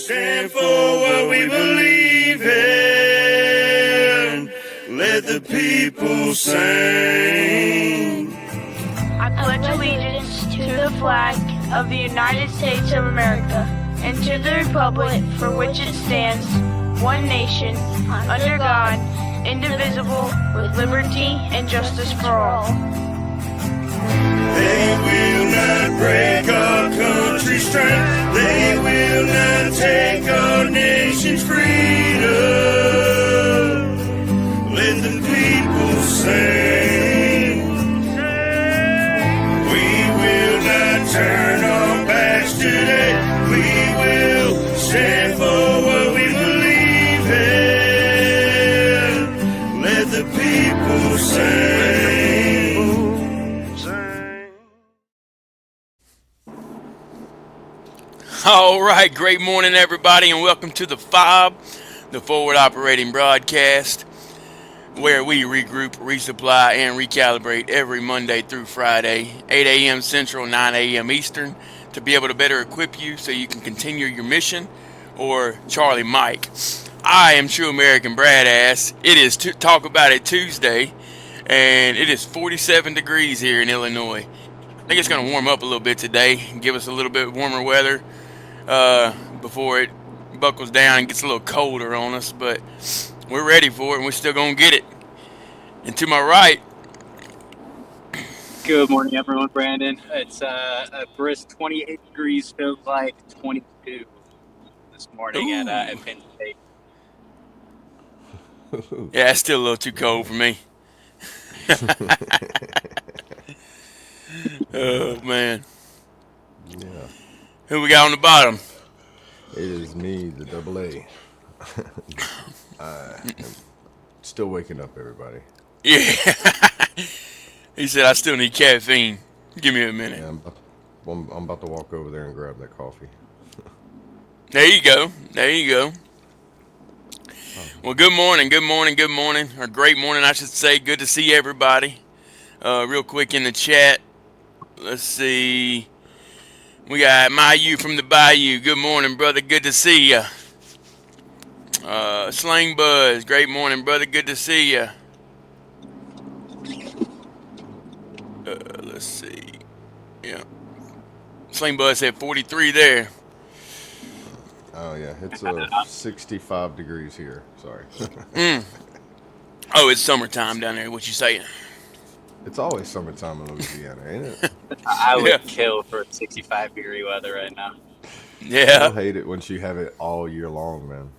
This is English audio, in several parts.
stand for what we believe in. Let the people sing. I pledge allegiance to the flag of the United States of America and to the republic for which it stands, one nation, under God, indivisible, with liberty and justice for all. They will not break our country's strength. They will not take our nation's freedom. Let the people sing. We will not turn our backs today. We will stand for what we believe in. Let the people sing. All right, great morning, everybody, and welcome to the F.O.B, the Forward Operating Broadcast, where we regroup, resupply, and recalibrate every Monday through Friday, 8 a.m. Central, 9 a.m. Eastern, to be able to better equip you so you can continue your mission, or Charlie Mike. I am True American Brad Ass. It is Talk About It Tuesday, and it is 47 degrees here in Illinois. I think it's going to warm up a little bit today, give us a little bit warmer weather before it buckles down and gets a little colder on us, but we're ready for it and we're still gonna get it. And to my right, good morning, everyone. Brandon, it's a brisk 28 degrees, feels like 22 this morning at Penn State. Yeah, it's still a little too cold for me. Oh man. Yeah. Who we got on the bottom? It is me, the double A. I'm still waking up, everybody. Yeah. He said, I still need caffeine. Give me a minute. Yeah, I'm about to walk over there and grab that coffee. There you go. There you go. Well, good morning, good morning, good morning. Or great morning, I should say. Good to see everybody. Real quick in the chat. Let's see. We got Mayu from the Bayou. Good morning, brother. Good to see ya. Slang Buzz. Great morning, brother. Good to see ya. Let's see. Yeah. Slang Buzz said 43 there. Oh, yeah. It's 65 degrees here. Sorry. Oh, it's summertime down there. What you saying? It's always summertime in Louisiana, ain't it? I would kill for 65-degree weather right now. Yeah. I hate it once you have it all year long, man.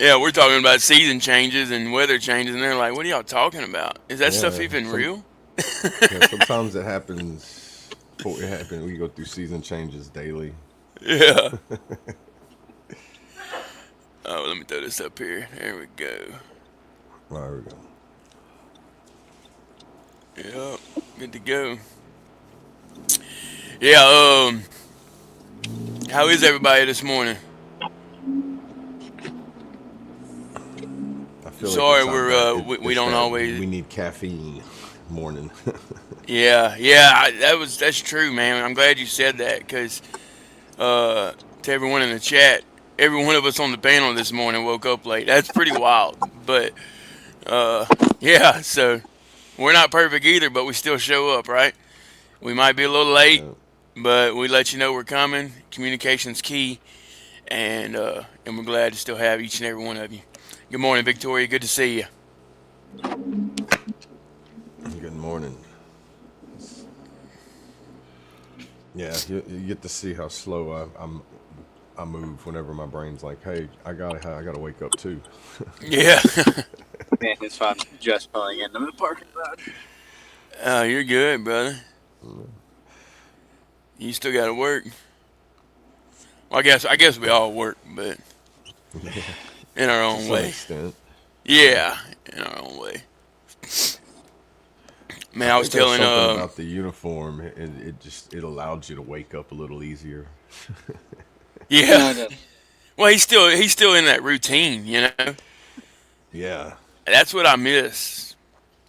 Yeah, we're talking about season changes and weather changes, and they're like, what are y'all talking about? Is that stuff even real? Yeah, sometimes it happens. We go through season changes daily. Yeah. Oh, let me throw this up here. There we go. There we go. Yeah, good to go. Yeah, how is everybody this morning? I feel Sorry, like we don't always. We need caffeine morning. Yeah, that's true, man. I'm glad you said that because to everyone in the chat, every one of us on the panel this morning woke up late. That's pretty wild, but yeah, so. We're not perfect either, but we still show up, right? We might be a little late, but we let you know we're coming. Communication's key, and we're glad to still have each and every one of you. Good morning, Victoria. Good to see you. Good morning. Yeah, you get to see how slow I move whenever my brain's like, hey, I gotta wake up too. Yeah. Man, it's fun just pulling into the parking lot. Oh, you're good, brother. You still got to work. Well, I guess we all work, but in our own way. Extent. Yeah, in our own way. Man, I was telling something about the uniform. It allowed you to wake up a little easier. Yeah. Well, he's still in that routine, you know. Yeah. That's what I miss.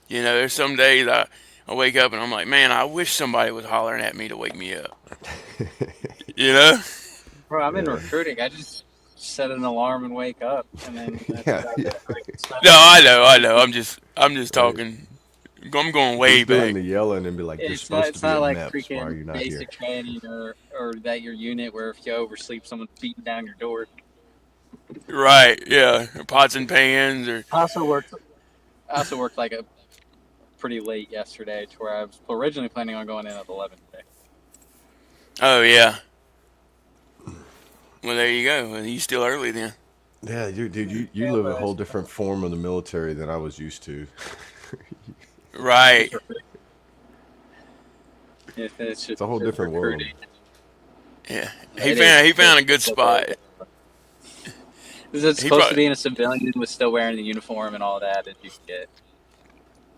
You know, there's some days I wake up and I'm like, man, I wish somebody was hollering at me to wake me up. You know? Bro, I'm in Yeah. recruiting. I just set an alarm and wake up, and then that's Yeah, about yeah, it. Like, it's not, No, I know. I'm just right. talking. I'm going way Who's doing back. the yelling and be like, "You're it's not. supposed to It's be not at like MEPS. Why are freaking you not here?" basic training or that your unit where if you oversleep, someone's beating down your door. Right? Yeah, pots and pans, or I also worked. I also worked like a pretty late yesterday, to where I was originally planning on going in at 11 today. oh yeah. Well, there you go. Well, you still early then. Yeah, dude, you Yeah, live a but whole different form of the military than I was used to. Right. it's It's just a whole different world. recruiting. Yeah. He It is. found a good Still very spot. different. Is it He supposed to probably be in a civilian with still wearing the uniform and all that you can get?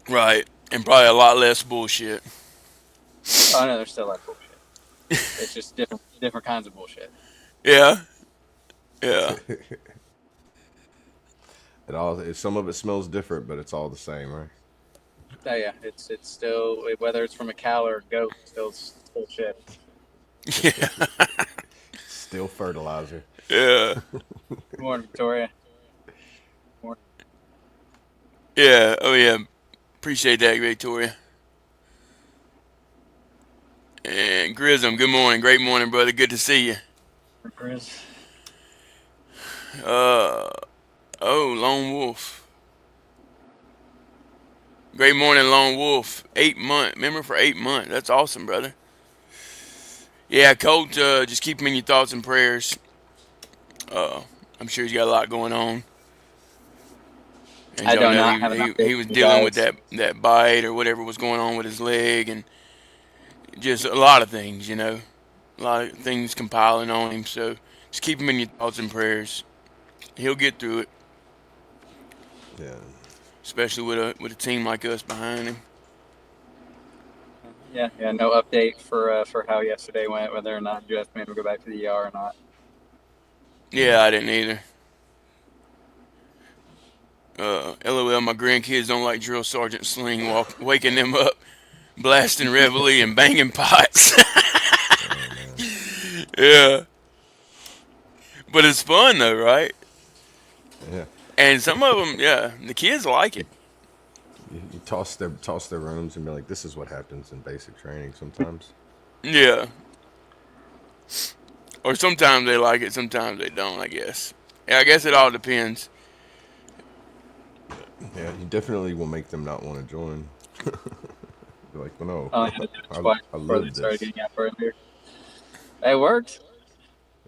right, and probably a lot less bullshit. Oh no, there's still that bullshit. It's just different kinds of bullshit. Yeah. Yeah. Some of it smells different, but it's all the same, right? Oh yeah, it's still, whether it's from a cow or a goat, still shit. Yeah. Still fertilizer. Yeah. Good morning, Victoria. Morning. Yeah. Oh yeah. Appreciate that, Victoria. And Grism, good morning. Great morning, brother. Good to see you. Chris. Uh oh, Lone Wolf. Great morning, Lone Wolf. 8 month. Remember for 8 months. That's awesome, brother. Yeah, Colt, just keep him in your thoughts and prayers. Uh, I'm sure he's got a lot going on. As I y'all do know, not have an he update was for you dealing with guys. that bite or whatever was going on with his leg, and just a lot of things, a lot of things compiling on him. So just keep him in your thoughts and prayers. He'll get through it, Yeah. especially with a team like us behind him. Yeah. No update for how yesterday went, whether or not you guys made him go back to the ER or not. Yeah, I didn't either. LOL, my grandkids don't like drill sergeant Sling waking them up, blasting reveille and banging pots. Oh man. Yeah, but it's fun though, right? Yeah. And some of them, yeah, the kids like it. You toss their rooms and be like, "This is what happens in basic training." Sometimes. Yeah, or sometimes they like it, sometimes they don't. I guess. Yeah, I guess it all depends. Yeah, you definitely will make them not want to join. Be like, well, no, I only had to do it twice I before they live started this. getting out earlier. It worked.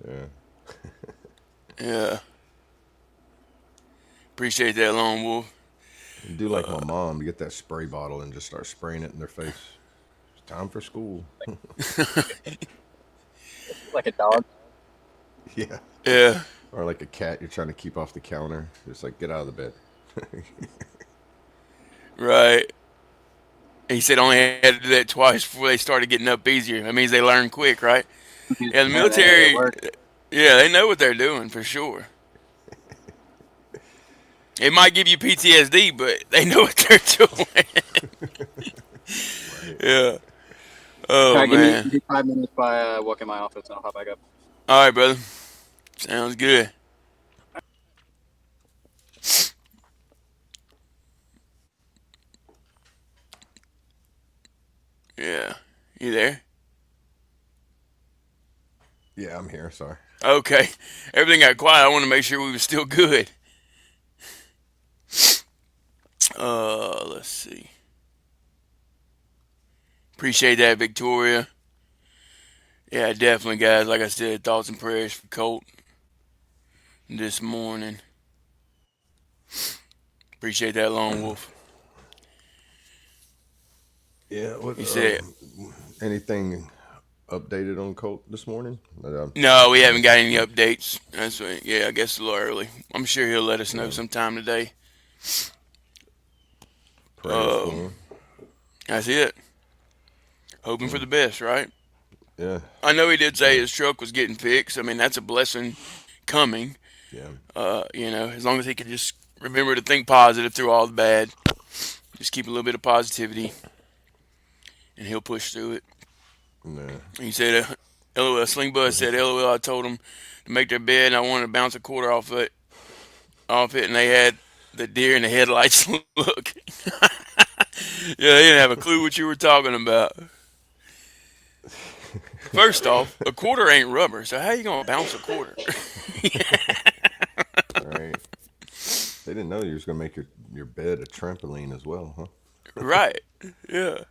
Yeah. Yeah, appreciate that, Lone Wolf. You do like my mom, you get that spray bottle and just start spraying it in their face. It's time for school. Like a dog. Yeah. Yeah, Or like a cat you're trying to keep off the counter. Just like, get out of the bed. right. He said only had to do that twice before they started getting up easier. That means they learn quick, right? Yeah, the Yeah, it military, worked. yeah, they know what they're doing for sure. It might give you PTSD, but they know what they're doing. Right. Yeah. All Oh right, give man. me 5 minutes by walk in my office and I'll hop back up. All right, brother. Sounds good. Yeah. You there? Yeah, I'm here. Sorry. Okay. Everything got quiet. I want to make sure we were still good. Let's see. Appreciate that, Victoria. Yeah, definitely, guys. Like I said, thoughts and prayers for Colt this morning. Appreciate that, Lone Wolf. Yeah. What? He said, Anything updated on Colt this morning? no, we I haven't got missed. any updates. That's right. Yeah, I guess a little early. I'm sure he'll let us know Yeah. sometime today. Prayers for Um, him. that's it. Hoping for Yeah. the best, right? Yeah. I know he did say Yeah. his truck was getting fixed. I mean, that's a blessing coming. Yeah. As long as he can just remember to think positive through all the bad, just keep a little bit of positivity, and he'll push through it. Yeah. He said LOL. Sling Bud said, LOL, I told them to make their bed and I wanted to bounce a quarter off it, and they had the deer in the headlights look. Yeah, they didn't have a clue what you were talking about. First off, a quarter ain't rubber, so how you gonna bounce a quarter? Right. They didn't know you was gonna make your bed a trampoline as well, huh? Right. Yeah.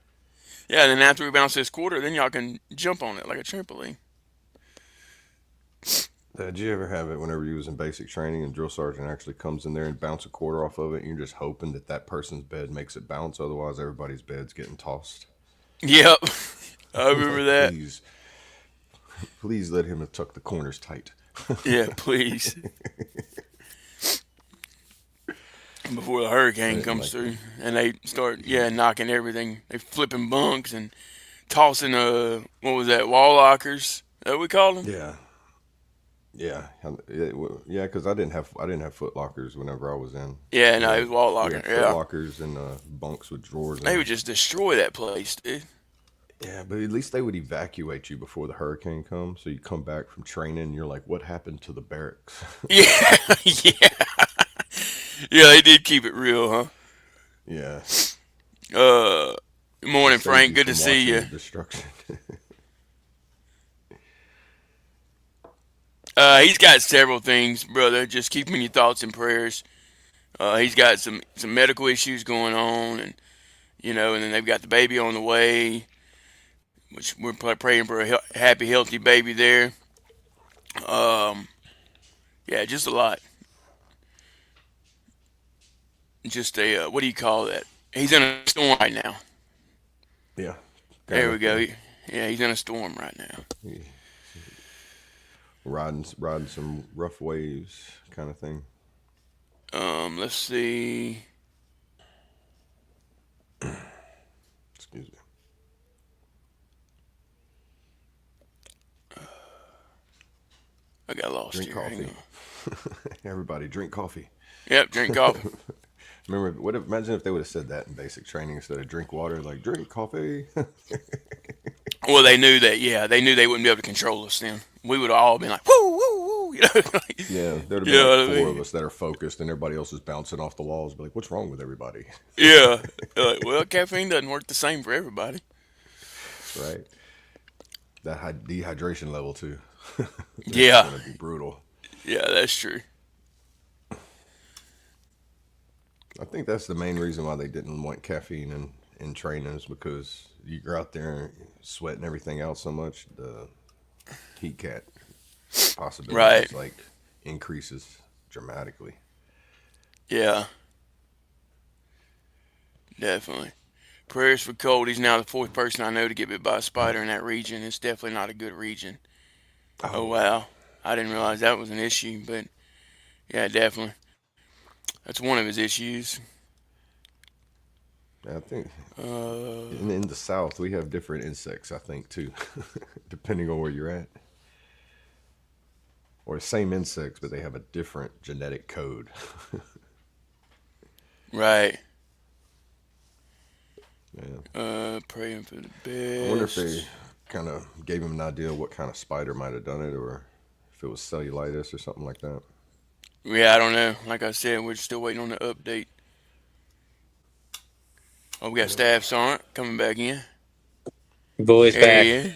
Yeah, and then after we bounce this quarter, then y'all can jump on it like a trampoline. Did you ever have it whenever you was in basic training and drill sergeant actually comes in there and bounce a quarter off of it, and you're just hoping that that person's bed makes it bounce, otherwise everybody's bed's getting tossed. Yep. I Like, remember that. please let him tuck the corners tight. Yeah, please. Before the hurricane But, comes like, through and they start, knocking everything. They flipping bunks and tossing, what was that, wall lockers? Is that what we called them? yeah, yeah, because I didn't have foot lockers whenever I was in. Yeah, We no, it had was wall we locker. had foot Yeah. lockers and bunks with drawers in They would them. just destroy that place, dude. Yeah, but at least they would evacuate you before the hurricane comes. So you come back from training, and you're like, "What happened to the barracks?" Yeah, yeah. Yeah, they did keep it real, huh? Yeah, Good it morning, saved Frank. you Good to from see watching you. the destruction. He's got several things, brother. Just keep him in your thoughts and prayers. He's got some medical issues going on, and and then they've got the baby on the way, which we're praying for a happy, healthy baby there. Um, yeah, just a lot. Just a what do you call that? He's in a storm right now. Yeah, kind There we of go. Yeah, he's in a storm right now. riding some rough waves, kind of thing. Let's see. Excuse me. I got lost Drink here. Hang coffee. on. Everybody, drink coffee. Yep, drink coffee. Remember, imagine if they would have said that in basic training instead of drink water, like drink coffee. Well, they knew that. Yeah, they knew they wouldn't be able to control us. Then we would have all been like, "Woo, woo, woo," like, Yeah, there'd have you been know like what I four of mean? us that are focused, and everybody else is bouncing off the walls. Be like, what's wrong with everybody? Yeah. Like, well, caffeine doesn't work the same for everybody. Right? That high dehydration level too. It's Yeah. gonna be brutal. Yeah, that's true. I think that's the main reason why they didn't want caffeine in training is because you're out there sweating everything out so much. The heat cat Right. possibilities like increases dramatically. Yeah, definitely. Prayers for Cold. He's now the fourth person I know to get bit by a spider in that region. It's definitely not a good region. Oh, Oh, wow. I didn't realize that was an issue, but yeah, definitely. That's one of his issues. I think Uh, in the South we have different insects. I think too, depending on where you're at, or the same insects, but they have a different genetic code. right. Yeah. Praying for the I wonder if they best. kind of gave him an idea of what kind of spider might have done it, or if it was cellulitis or something like that. Yeah, I don't know. Like I said, we're still waiting on the update. Oh, we got Yep. Staff Sergeant coming back in. Boys There back. he is.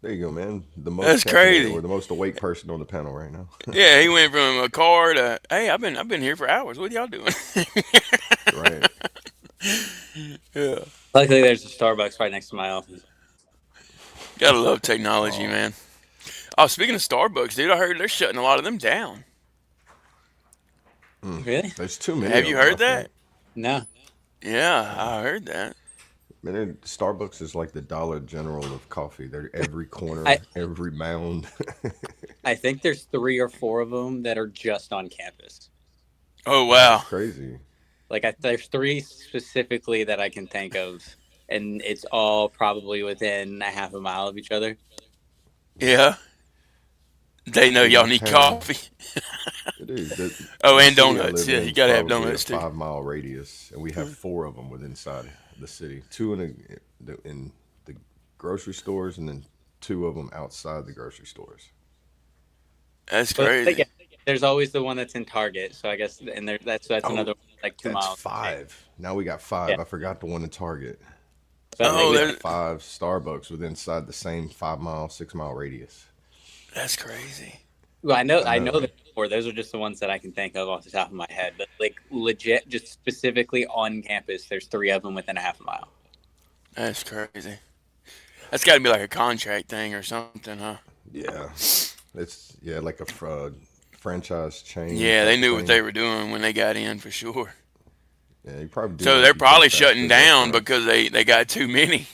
There you go, man. The most That's caffeinated crazy. or the most awake person on the panel right now. Yeah, he went from a car to, hey, I've been here for hours. What y'all doing? Right. Yeah. Luckily, there's a Starbucks right next to my office. Gotta love technology, Oh, man. Oh, speaking of Starbucks, dude, I heard they're shutting a lot of them down. Really? there's too many Have of you them, I heard think. that? No. Yeah, I heard that. Man, Starbucks is like the Dollar General of coffee. They're every I corner, every mound. I think there's 3 or 4 of them that are just on campus. Oh, That's wow. crazy. Like there's 3 specifically that I can think of, and it's all probably within a half a mile of each other. Yeah. They know Dude, y'all my need panel, coffee. dude, Oh, the and city I donuts. live Yeah, in you is gotta have probably a donuts too. 5 mile radius, and we have 4 of them within inside the city. 2 in the grocery stores, and then 2 of them outside the grocery stores. That's But crazy. yeah, there's always the one that's in Target. So I guess, and that's Oh, another one, like 2 miles. that's 5. Now we got 5. Yeah. I forgot the one in Target. So But yeah, Oh, we like, have 5 Starbucks within inside the same 5-mile, 6-mile radius. that's crazy. well, I I know know. that before. Those are just the ones that I can think of off the top of my head. But like legit, just specifically on campus, there's 3 of them within a half a mile. That's crazy. That's got to be like a contract thing or something, huh? Yeah, it's like a franchise chain Yeah, they type of knew what they thing. were doing when they got in for sure. Yeah, you probably do So that they're if you take probably fast shutting food down restaurants. because they got too many.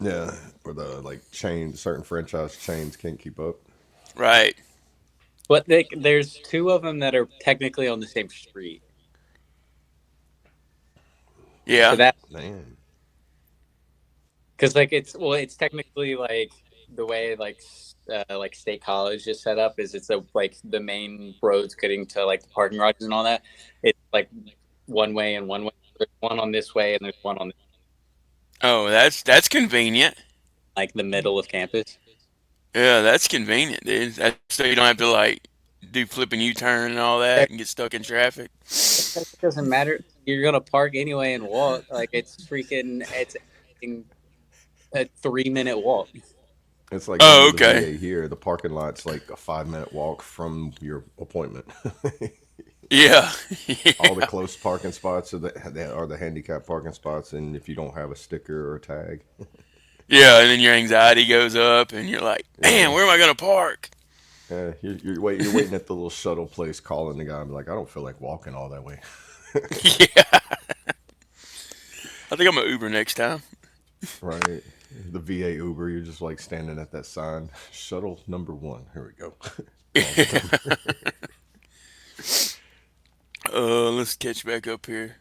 Yeah, or the like certain franchise chains can't keep up. Right. But there's 2 of them that are technically on the same street. So Yeah. that Man, because like it's technically like the way like State College is set up is it's like the main roads getting to like the parking garages and all that. It's like one way and one way. There's one on this way and there's one on Oh, that's convenient. like the middle of campus. Yeah, that's convenient, dude. That's so you don't have to like do flipping U-turn and all that and get stuck in traffic. It doesn't matter. You're gonna park anyway and walk. Like it's a 3-minute walk. it's like going Oh, to the okay. VA here. The parking lot's like a 5-minute walk from your appointment. Yeah. All the Yeah. close parking spots are the handicap parking spots, and if you don't have a sticker or a tag, Yeah, and then your anxiety goes up and you're like, "Man, yeah, where am I going to park?" you're waiting at the little shuttle place, calling the guy, and be like, I don't feel like walking all that way. Yeah. I think I'm going to Uber next time. Right. The VA Uber, you're just like standing at that sign, shuttle number 1. Here we go. Call the number. Let's catch back up here.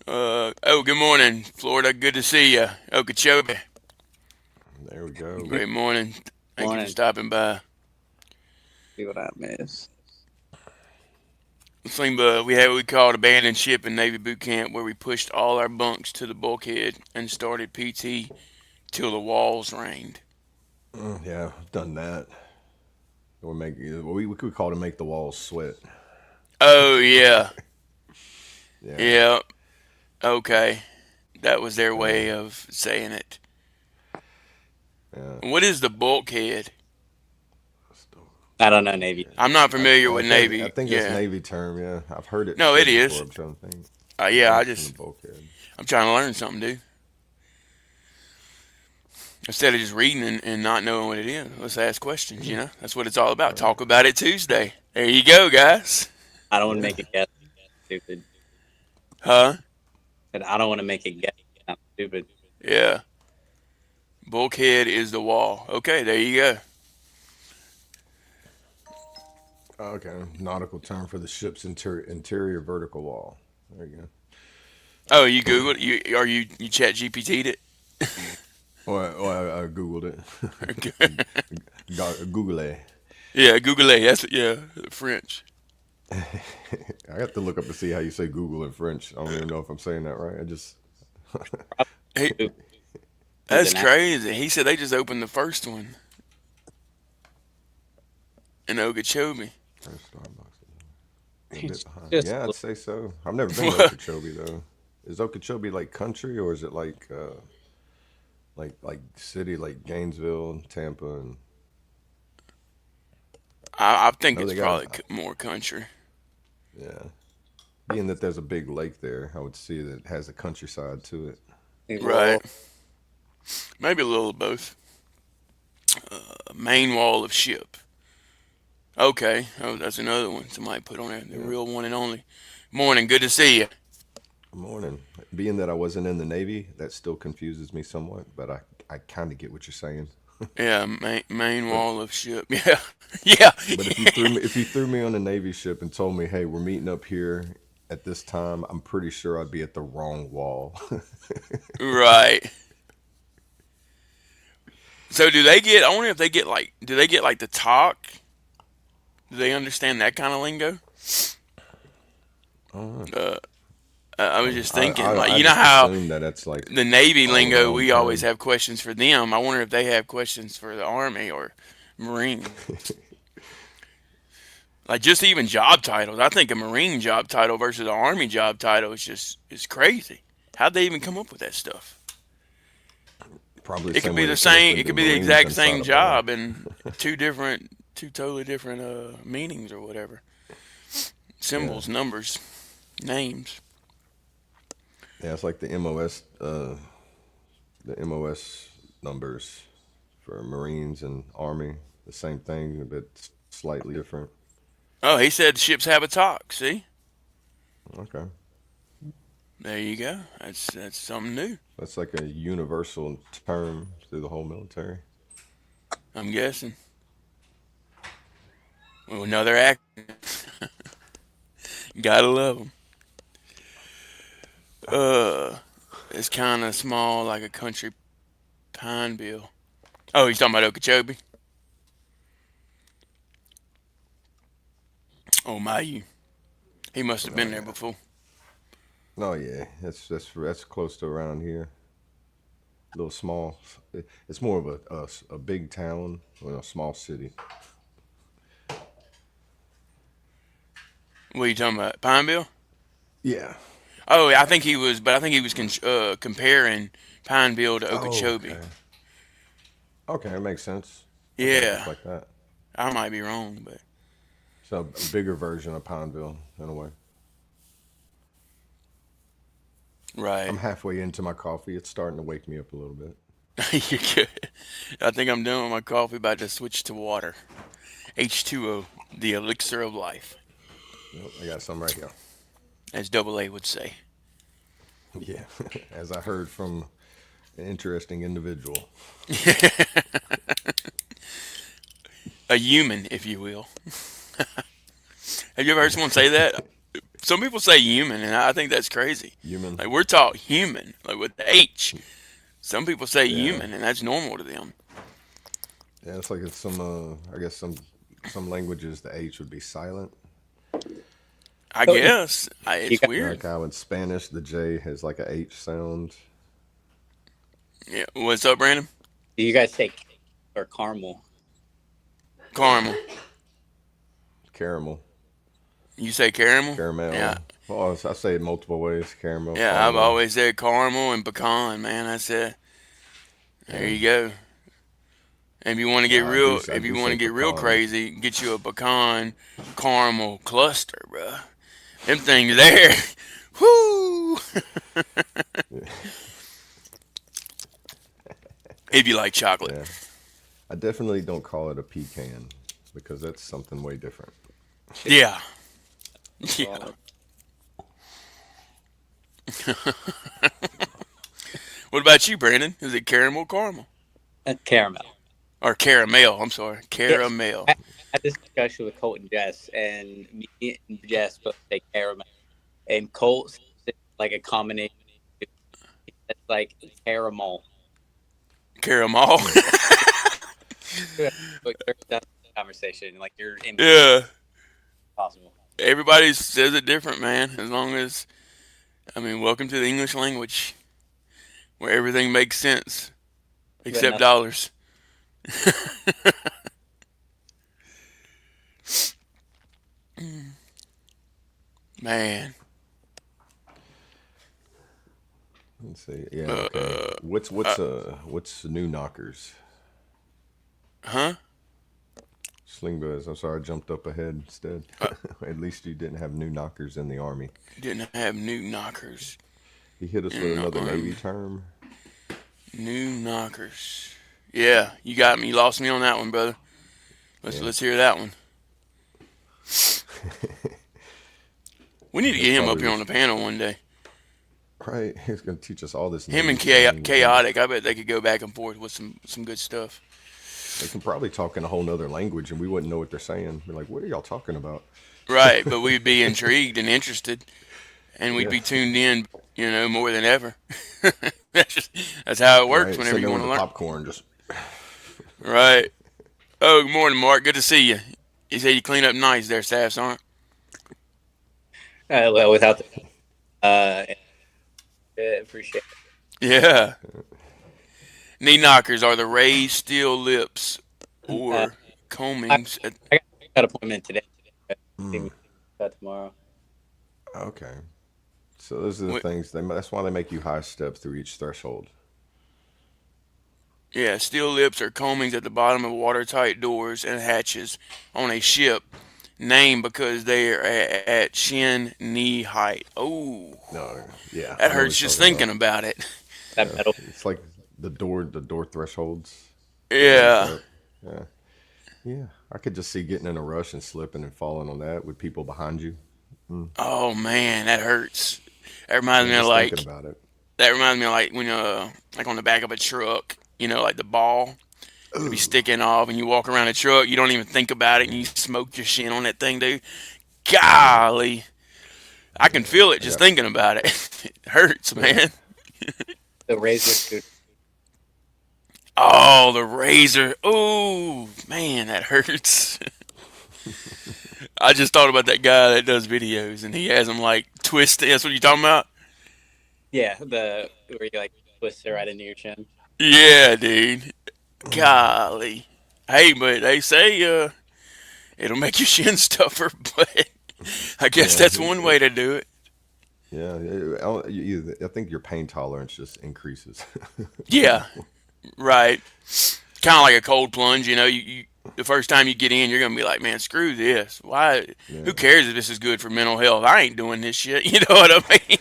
Good morning, Florida. Good to see you. Okeechobee. There we go. Great morning. Thank you for Morning. stopping by. See what I miss. We had what we called abandoned ship in Navy boot camp, where we pushed all our bunks to the bulkhead and started PT till the walls rained. Yeah, I've done that. Or we could call it make the walls sweat. Oh yeah, Yeah. yeah. Okay, that was their way of saying it. Yeah. What is the bulkhead? I don't know Navy. I'm not familiar with I Navy. think it's Yeah. Navy term. Yeah, I've heard it No, it said before. is. I'm trying to think. Yeah. From the bulkhead. I'm trying to learn something, dude. Instead of just reading and not knowing what it is, let's ask questions. That's what it's all about. Talk about it Tuesday. There you go, guys. I don't want to Yeah. make a guess. Stupid. Huh? But I don't want to make a guess. I'm stupid. Yeah. Bulkhead is the wall. Okay, there you go. Okay, nautical term for the ship's interior vertical wall. There you go. Oh, you Googled you Chat GPT'd it? Well, I googled it. Google it. Yeah, Google it. That's French. I have to look up to see how you say Google in French. I don't even know if I'm saying that right. I just Hey, that's crazy. He said they just opened the first one in Okeechobee. first Starbucks. A bit behind. Just Yeah, I'd say so. I've never been to What? Okeechobee though. Is Okeechobee like country or is it like city like Gainesville, Tampa, and I think no, it's they probably got more country. yeah. Being that there's a big lake there, I would see that it has a countryside to it. Right. Maybe a little of both. Main wall of ship. Okay. Oh, that's another one somebody put on there. The Yeah. real one and only. Morning. Good to see you. Morning. Being that I wasn't in the Navy, that still confuses me somewhat, but I kind of get what you're saying. Yeah, main But wall of ship. Yeah. Yeah. but if you threw me on a Navy ship and told me, "Hey, we're meeting up here at this time," I'm pretty sure I'd be at the wrong wall. Right. So I wonder if they get do they get like the talk? Do they understand that kind of lingo? I don't know. Uh, I was just thinking, like, I you know just how assume that it's like the Navy all lingo, around we always term. have questions for them. I wonder if they have questions for the Army or Marine. Like just even job titles. I think a Marine job title versus an Army job title is crazy. How'd they even come up with that stuff? Probably the It could same be way the they came up same. with It the could be the Marines exact inside same a bar. job and two totally different meanings or whatever. Yeah, Symbols, numbers, names. yeah. It's like the MOS numbers for Marines and Army. The same thing, but slightly different. Oh, he said ships have a talk. See, Okay, there you go. That's something new. that's like a universal term through the whole military. I'm guessing. Well, another act. Gotta love them. It's kind of small, like a country pine bill. Oh, he's talking about Okeechobee. Oh my, you. He must have Oh been there yeah. before. Oh yeah. That's close to around here. A little small. It's more of a big town or a small city. What are you talking about? Pineville? Yeah. Oh, I think he was, but I think he was comparing Pineville to Oh, Okeechobee. okay. Okay, that makes sense. Okay, just Yeah, like that. I might be wrong, but So a bigger version of Pineville, in a way. right. I'm halfway into my coffee. It's starting to wake me up a little bit. You're good. I think I'm done with my coffee. About to switch to water. H2O, the elixir of life, Yep, I got some right here. as Double A would say. Yeah, as I heard from an interesting individual. A human, if you will. Have you ever heard someone say that? Some people say human, and I think that's crazy. Human. Like we're taught human, like with the H. Some people say Yeah, human, and that's normal to them. yeah. It's like it's I guess some languages the H would be silent. I So guess you it's guys, weird. Like how in Spanish the J has like a H sound. Yeah. What's up, Brandon? do you guys say or caramel? Caramel. Caramel, You say caramel? caramel. Yeah. Well, I say it multiple ways. Caramel, Yeah. I've caramel. always said caramel and pecan. Man, that's it. There Yeah. you go. And I if you do want to say get real pecan. crazy, get you a pecan caramel cluster, bruh. Them things there. Whoo! If you like chocolate. Yeah. I definitely don't call it a pecan because that's something way different. Yeah. Yeah. Well, What about you, Brandon? Is it caramel? caramel. Or caramel, I'm sorry. Yes. Caramel. I had this discussion with Colt and Jess, and me and Jess both say caramel. And Colt says it's like a combination. It's like caramel. Caramel. But that's the conversation. Like you're Yeah. impossible. Everybody says it different, man. As long as, I mean, welcome to the English language where everything makes sense But except nothing. dollars. Man. Let's see. Yeah. Okay. Uh, What's new knockers? huh? Sling Buzz. I'm sorry, I jumped up ahead instead. Uh, At least you didn't have new knockers in the army. didn't have new knockers He hit us with in the another Navy army. term. New knockers. Yeah, you got me. You lost me on that one, brother. Yeah. Let's hear that one. We need to That's get him up probably here on the panel one day. right. He's gonna teach us all this Him Navy and slang. Chaotic. I bet they could go back and forth with some good stuff. They can probably talk in a whole nother language, and we wouldn't know what they're saying. We're like, what are y'all talking about? Right, but we'd be intrigued and interested, and we'd Yeah. be tuned in, more than ever. That's how it works Right. whenever Sitting you there want with to the learn. popcorn, just Right. Oh, good morning, Mark. Good to see you. You say you clean up nice there, Staff Sergeant. Well, without the Uh, yeah, appreciate Yeah. Knee knockers are the raised steel lips it. or I, combings. I got an appointment today. See Mm, me about tomorrow. okay. So those are the things. That's why they make you high step through each threshold. Yeah, steel lips are combings at the bottom of watertight doors and hatches on a ship, named because they are at shin knee height. Oh, No, yeah, that I know what hurts you're just talking about. thinking about it. That Yeah, metal. it's like the door thresholds. Something like Yeah. that. Yeah, yeah. I could just see getting in a rush and slipping and falling on that with people behind you. Mm. Oh man, that hurts. That reminds Yeah, me of just thinking like about it. that reminds me of like when like on the back of a truck, like the ball to be Ooh, sticking off, and you walk around the truck, you don't even think about it, and you smoke your shin on that thing, dude. yeah, Golly, I can yeah. feel it I just got thinking about it. It hurts, yeah. man. The razor scooter. Oh, the razor. Oh, man, that hurts. I just thought about that guy that does videos, and he has them like twisted. That's what you're talking about? Yeah, the where you like twist it right into your chin. Yeah, dude. Mm. Golly. Hey, but they say it'll make your shins tougher, but I guess Yeah, that's one way to do it. yeah. I think your pain tolerance just increases. Yeah, right. Kind of like a cold plunge, you the first time you get in, you're gonna be like, man, screw this. Why? Who Yeah. cares if this is good for mental health? I ain't doing this shit. You know what I mean?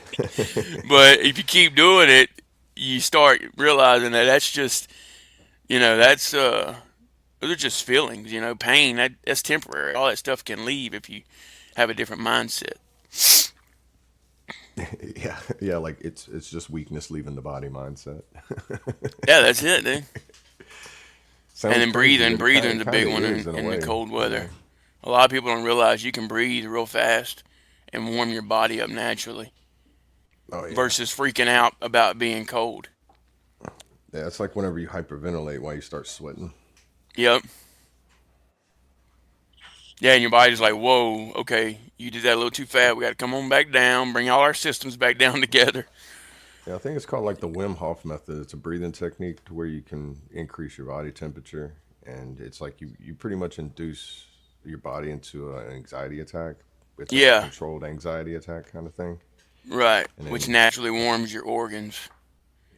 But if you keep doing it, you start realizing that that's just, that's those are just feelings. Pain that's temporary. All that stuff can leave if you have a different mindset. Yeah, yeah. Like it's just weakness leaving the body mindset. Yeah, that's it, dude. And Sounds then crazy, breathing, but it breathing's a kind big of one is in, in a in the way. cold You weather. know. A lot of people don't realize you can breathe real fast and warm your body up naturally Oh yeah. versus freaking out about being cold. Yeah, it's like whenever you hyperventilate, why you start sweating. Yep. Yeah, and your body's like, whoa, okay, you did that a little too fast. We got to come on back down, bring all our systems back down together. Yeah, I think it's called like the Wim Hof method. It's a breathing technique to where you can increase your body temperature, and it's like you pretty much induce your body into an anxiety attack. It's like a Yeah, controlled anxiety attack kind of thing. right. And Which then naturally warms your organs.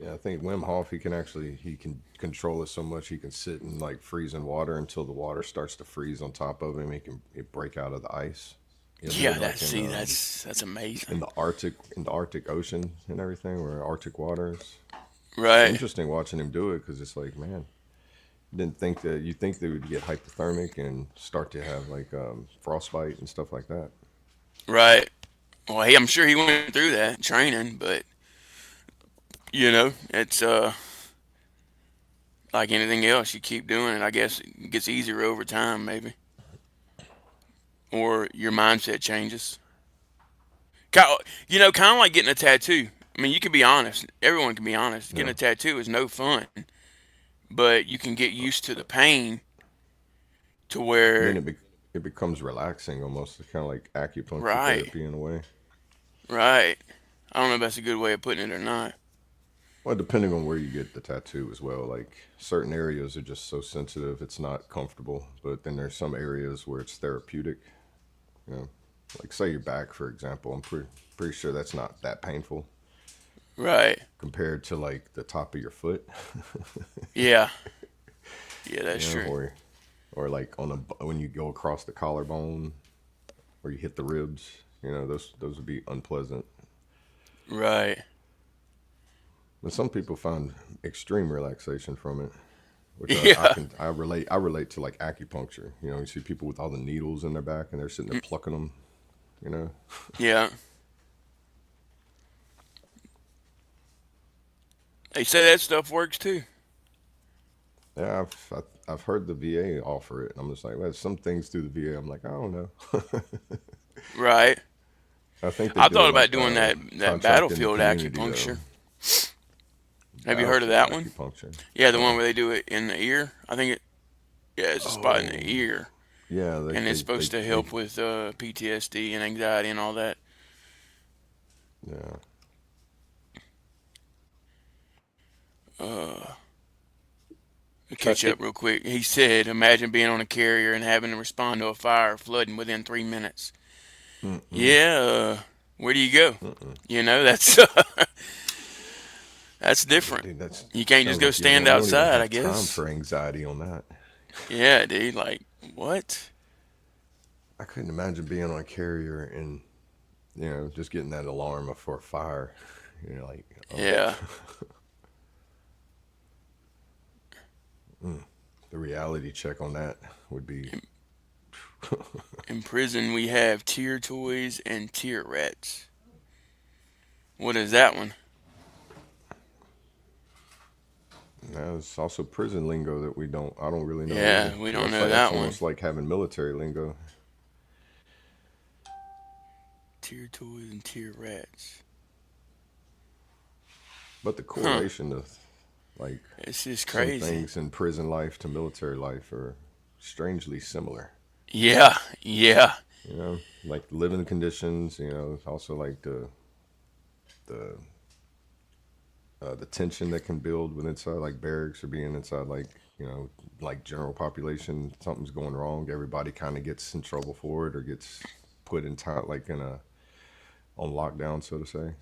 yeah, I think Wim Hof he can control it so much he can sit in like freezing water until the water starts to freeze on top of him. He can it break out of the ice. He'll do Yeah, it like that's amazing. in the Arctic Ocean and everything, where Arctic waters. It's Right, interesting watching him do it because it's like, man, didn't think that you think they would get hypothermic and start to have like frostbite and stuff like that. right. Well, hey, I'm sure he went through that training, but it's like anything else. You keep doing it. I guess it gets easier over time, maybe, or your mindset changes. Kind of like getting a tattoo. I mean, you can be honest. Everyone can be honest. Getting Yeah, a tattoo is no fun, but you can get used to the pain to and then where, it becomes relaxing almost. It's kind of like acupuncture right, therapy in a way. right. I don't know if that's a good way of putting it or not. Well, depending on where you get the tattoo as well. Like certain areas are just so sensitive, it's not comfortable. But then there's some areas where it's therapeutic. You know, like say your back, for example. I'm pretty sure that's not that painful Right. compared to like the top of your foot. Yeah. Yeah, You that's know, true. or like when you go across the collarbone or you hit the ribs. You know, those would be unpleasant. Right. But some people find extreme relaxation from it, which Yeah. I relate to like acupuncture. You know, you see people with all the needles in their back and they're sitting there plucking them. You know, Yeah. They say that stuff works too. yeah, I've heard the VA offer it, and I'm just like, well, some things through the VA, I'm like, I don't know. Right. I think they I do thought it about like doing that contract in the battlefield community though. acupuncture. Have you heard of Battlefield that one? acupuncture. Yeah, the one Uh, where they do it in the ear. I think yeah, it's a spot in the oh ear, yeah, and it's supposed to they help with PTSD and anxiety and all that. Yeah. To catch Trusty. up real quick, he said, "Imagine being on a carrier and having to respond to a fire flooding within 3 minutes." Mm-mm. Yeah, where do you go? Mm-mm. That's that's Yeah, different. dude, that's You can't just sounds go like stand you don't even outside, I have time guess. for anxiety on that. Yeah, dude. Like what? I couldn't imagine being on a carrier and just getting that alarm for a fire. You're like, oh, Yeah. the reality check on that would be. In prison, we have tier toys and tier rats. What is that one? There's also prison lingo that I don't really know either. Yeah, we Because don't know that's that one. almost like having military lingo. Tier toys and tier rats. But the Huh. correlation of like It's just some crazy. things in prison life to military life are strangely similar. Yeah, yeah, Like living conditions. Also like the the tension that can build when inside like barracks or being inside like general population. Something's going wrong. Everybody kind of gets in trouble for it or gets put in time like in a on lockdown, so to say.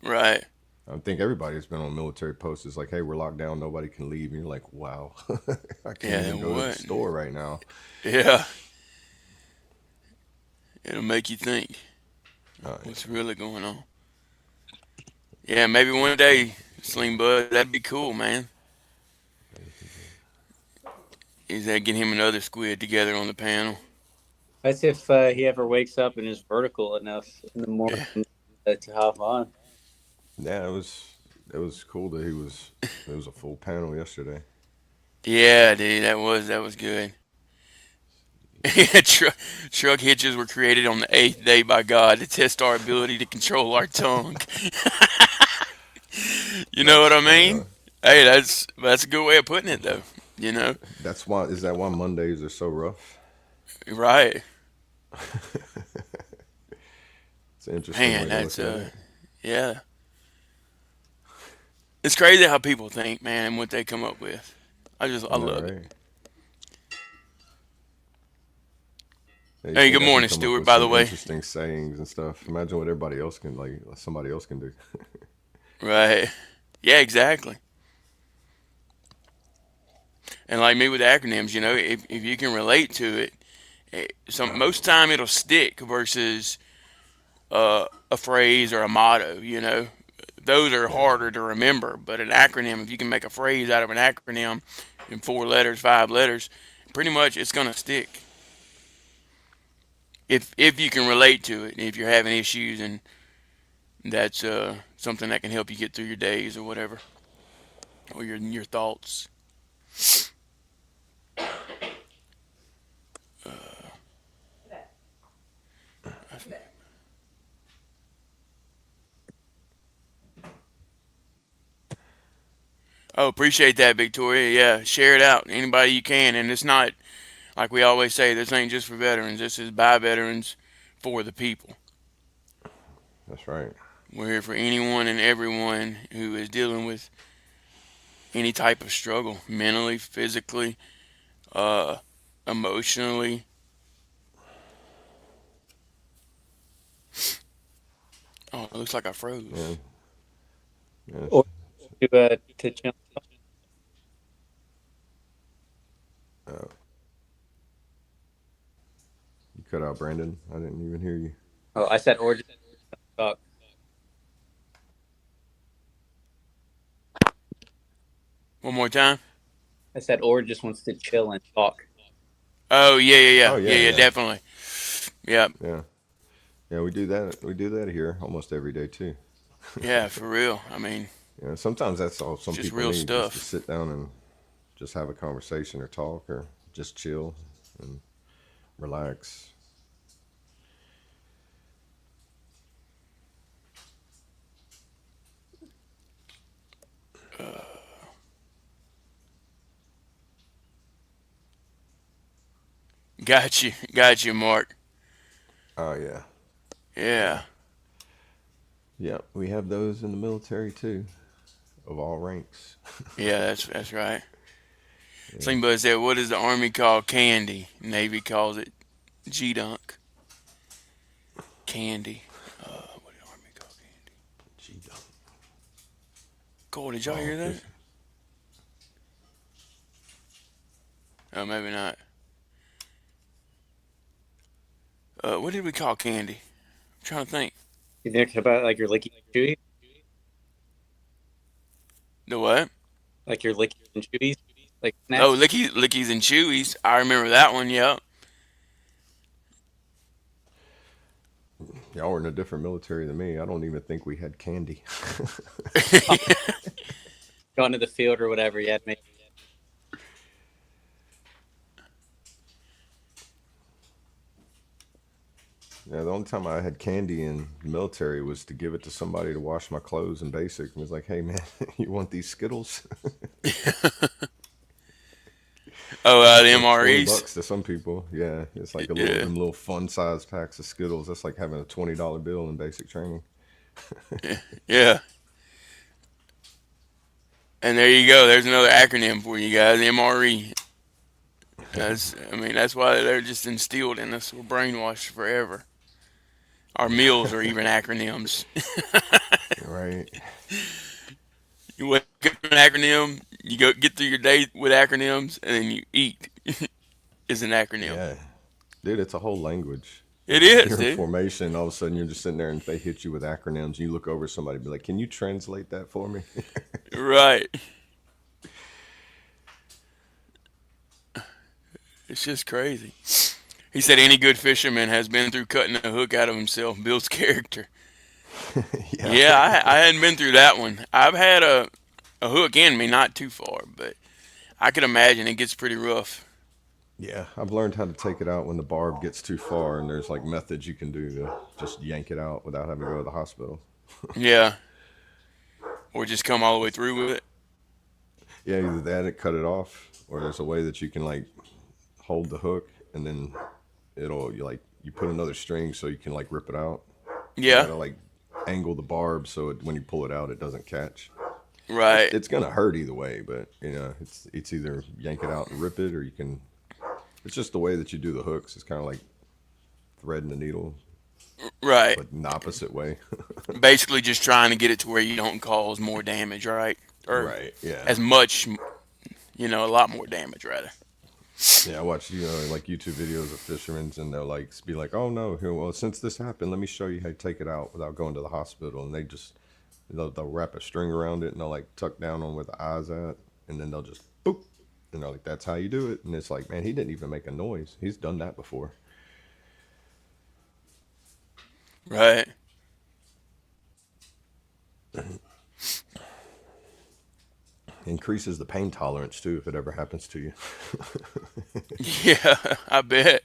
right. I think everybody that's been on military posts is like, hey, we're locked down, nobody can leave. And you're like, wow, I can't Yeah, even go to the what? store right now. Yeah, it'll make you think Yeah. what's really going on. Yeah, maybe one day, Sling Bud, that'd be cool, man. Is that get him another squid together on the panel? That's if he ever wakes up and is vertical enough in the morning Yeah, to hop on. Yeah, it was cool that it was a full panel yesterday. yeah, dude, that was good. Truck hitches were created on the eighth day by God to test our ability to control our tongue. You know what That's I funny mean? though. Hey, that's a good way of putting it, though. You know, That's why is that why Mondays are so rough? right? It's an interesting Man, way to that's look at it. yeah. It's crazy how people think, man, and what they come up with. I I know, love it. right? Yeah, you Hey, think good I can morning, come up Stuart. with By the some way, interesting sayings and stuff? Imagine what everybody else can somebody else can do. right? Yeah, exactly. And like me with acronyms, if you can relate to it, most time it'll stick versus a phrase or a motto. Those are Yeah, harder to remember. But an acronym, if you can make a phrase out of an acronym in 4 letters, 5 letters, pretty much it's gonna stick. If you can relate to it, if you're having issues, and that's something that can help you get through your days or whatever, or your thoughts. Oh, appreciate that, Victoria. Yeah, share it out. Anybody you can. And it's not, like we always say, this ain't just for veterans. This is by veterans for the people. that's right. We're here for anyone and everyone who is dealing with any type of struggle, mentally, physically, uh, emotionally. Oh, it looks like I Yeah, froze. yeah. Or to chill. Uh, you cut out, Brandon. I didn't even hear you. Oh, I said or just talk. One more time. I said or just wants to chill and talk. Oh, yeah, yeah, Oh yeah. Yeah, yeah, yeah, yeah, definitely. Yeah, yeah, yeah. We do that. We do that here almost every day too. yeah, for real. I mean, Sometimes that's all it's some just people real need, just to stuff. sit down and just have a conversation or talk or just chill and relax. Got you, Mark. Oh yeah, yeah. Yeah. Yep, we have those in the military too, of all ranks. Yeah, that's right. Yeah. Somebody said, "What does the Army call candy?" Navy calls it G-dunk. Candy. What did the Army call candy? Gee, Cole, did y'all oh, hear that? Oh, maybe not. What did we call candy? I'm trying to think. You think about like your licky chewy, The what? like your licky and chewies, like Oh, snacks. lickies and chewies. I remember that one. Yep. y'all were in a different military than me. I don't even think we had candy. Going to the field or whatever. You had to make. Yeah, the only time I had candy in the military was to give it to somebody to wash my clothes in basic. And was like, hey man, you want these Skittles? Oh, the It's like 20 MREs. bucks to some people. Yeah, it's like a little Yeah, them little fun size packs of Skittles. That's like having a $20 bill in basic training. yeah. And there you go. There's another acronym for you guys. MRE. I mean, that's why they're just instilled in us. We're brainwashed forever. Our meals are even acronyms. Right. You wake up with an acronym. You go get through your day with acronyms, and then you eat is an acronym. Yeah. Dude, it's a whole language. It Like is, you're in dude. formation, all of a sudden you're just sitting there and they hit you with acronyms. And you look over at somebody and be like, can you translate that for me? Right. It's just crazy. He said any good fisherman has been through cutting a hook out of himself, builds character. Yeah. Yeah, I hadn't been through that one. I've had a hook in me, not too far, but I could imagine it gets pretty rough. Yeah. I've learned how to take it out when the barb gets too far, and there's like methods you can do to just yank it out without having to go to the hospital. Yeah, or just come all the way through with it. Yeah, either that, it cut it off, or there's a way that you can like hold the hook and then you put another string so you can like rip it out. You Yeah, gotta like angle the barb so when you pull it out, it doesn't catch. right, It's gonna hurt either way, but it's either yank it out and rip it, or you can. It's just the way that you do the hooks. It's kind of like threading the needle, right. but in the opposite way. Basically, just trying to get it to where you don't cause more damage, right? Or Right. Yeah. as much, a lot more damage, rather. Yeah. I watch like YouTube videos of fishermen, and they'll like be like, "Oh no, here. Well, since this happened, let me show you how to take it out without going to the hospital." And they'll wrap a string around it and they'll like tuck down on where the eyes at, and then they'll just boop, and they're like, "That's how you do it." And it's like, man, he didn't even make a noise. He's done that before. Right. Increases the pain tolerance too if it ever happens to you. Yeah, I bet.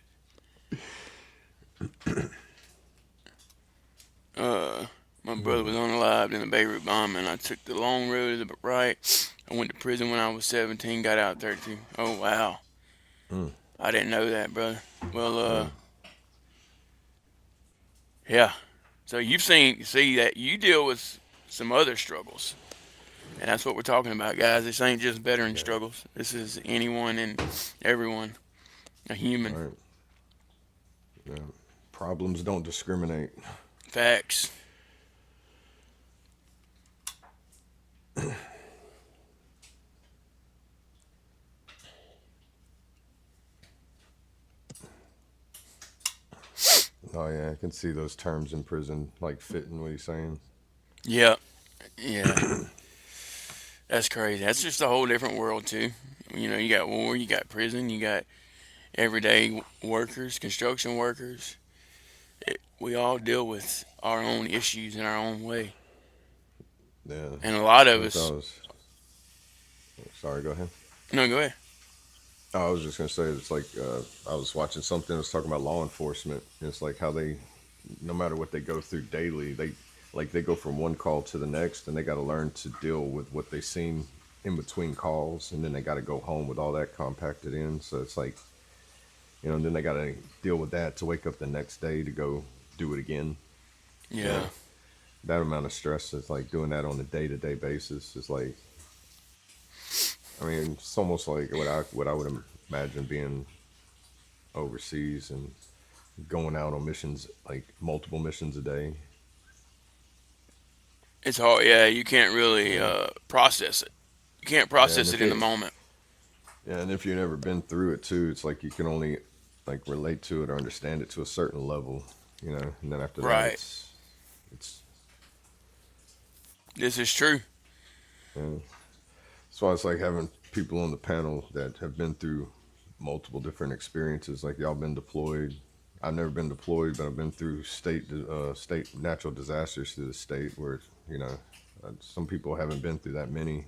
My brother was unalived in the Beirut bombing. I took the long road to the right. I went to prison when I was 17, got out at 32. Oh, wow. Mm. I didn't know that, brother. Well, Yeah. yeah. So see that you deal with some other struggles. And that's what we're talking about, guys. This ain't just veteran Yeah. struggles. This is anyone and everyone, a human. Right. Yeah. Problems don't discriminate. Facts. Oh yeah, I can see those terms in prison like fitting what he's saying. Yeah. Yeah. That's crazy. That's just a whole different world, too. You got war, you got prison, you got everyday workers, construction workers. We all deal with our own issues in our own way. Yeah. And a lot of Like I us. was. Sorry, go ahead. No, go ahead. Oh, I was just gonna say it's like I was watching something that was talking about law enforcement. And it's like how they, no matter what they go through daily, they go from one call to the next, and they got to learn to deal with what they seen in between calls, and then they got to go home with all that compacted in. So it's like, and then they got to deal with that to wake up the next day to go do it again. Yeah. that amount of stress is like doing that on a day-to-day basis is like, I mean, it's almost like what I would imagine being overseas and going out on missions, like multiple missions a day. It's hard. Yeah, you can't really Yeah, process it. You can't yeah, and process it if in the you moment. yeah, and if you've never been through it too, it's like you can only like relate to it or understand it to a certain level, and then after that, Right. it's This is true. yeah. That's why it's like having people on the panel that have been through multiple different experiences. Like y'all been deployed. I've never been deployed, but I've been through state natural disasters through the state where some people haven't been through that many,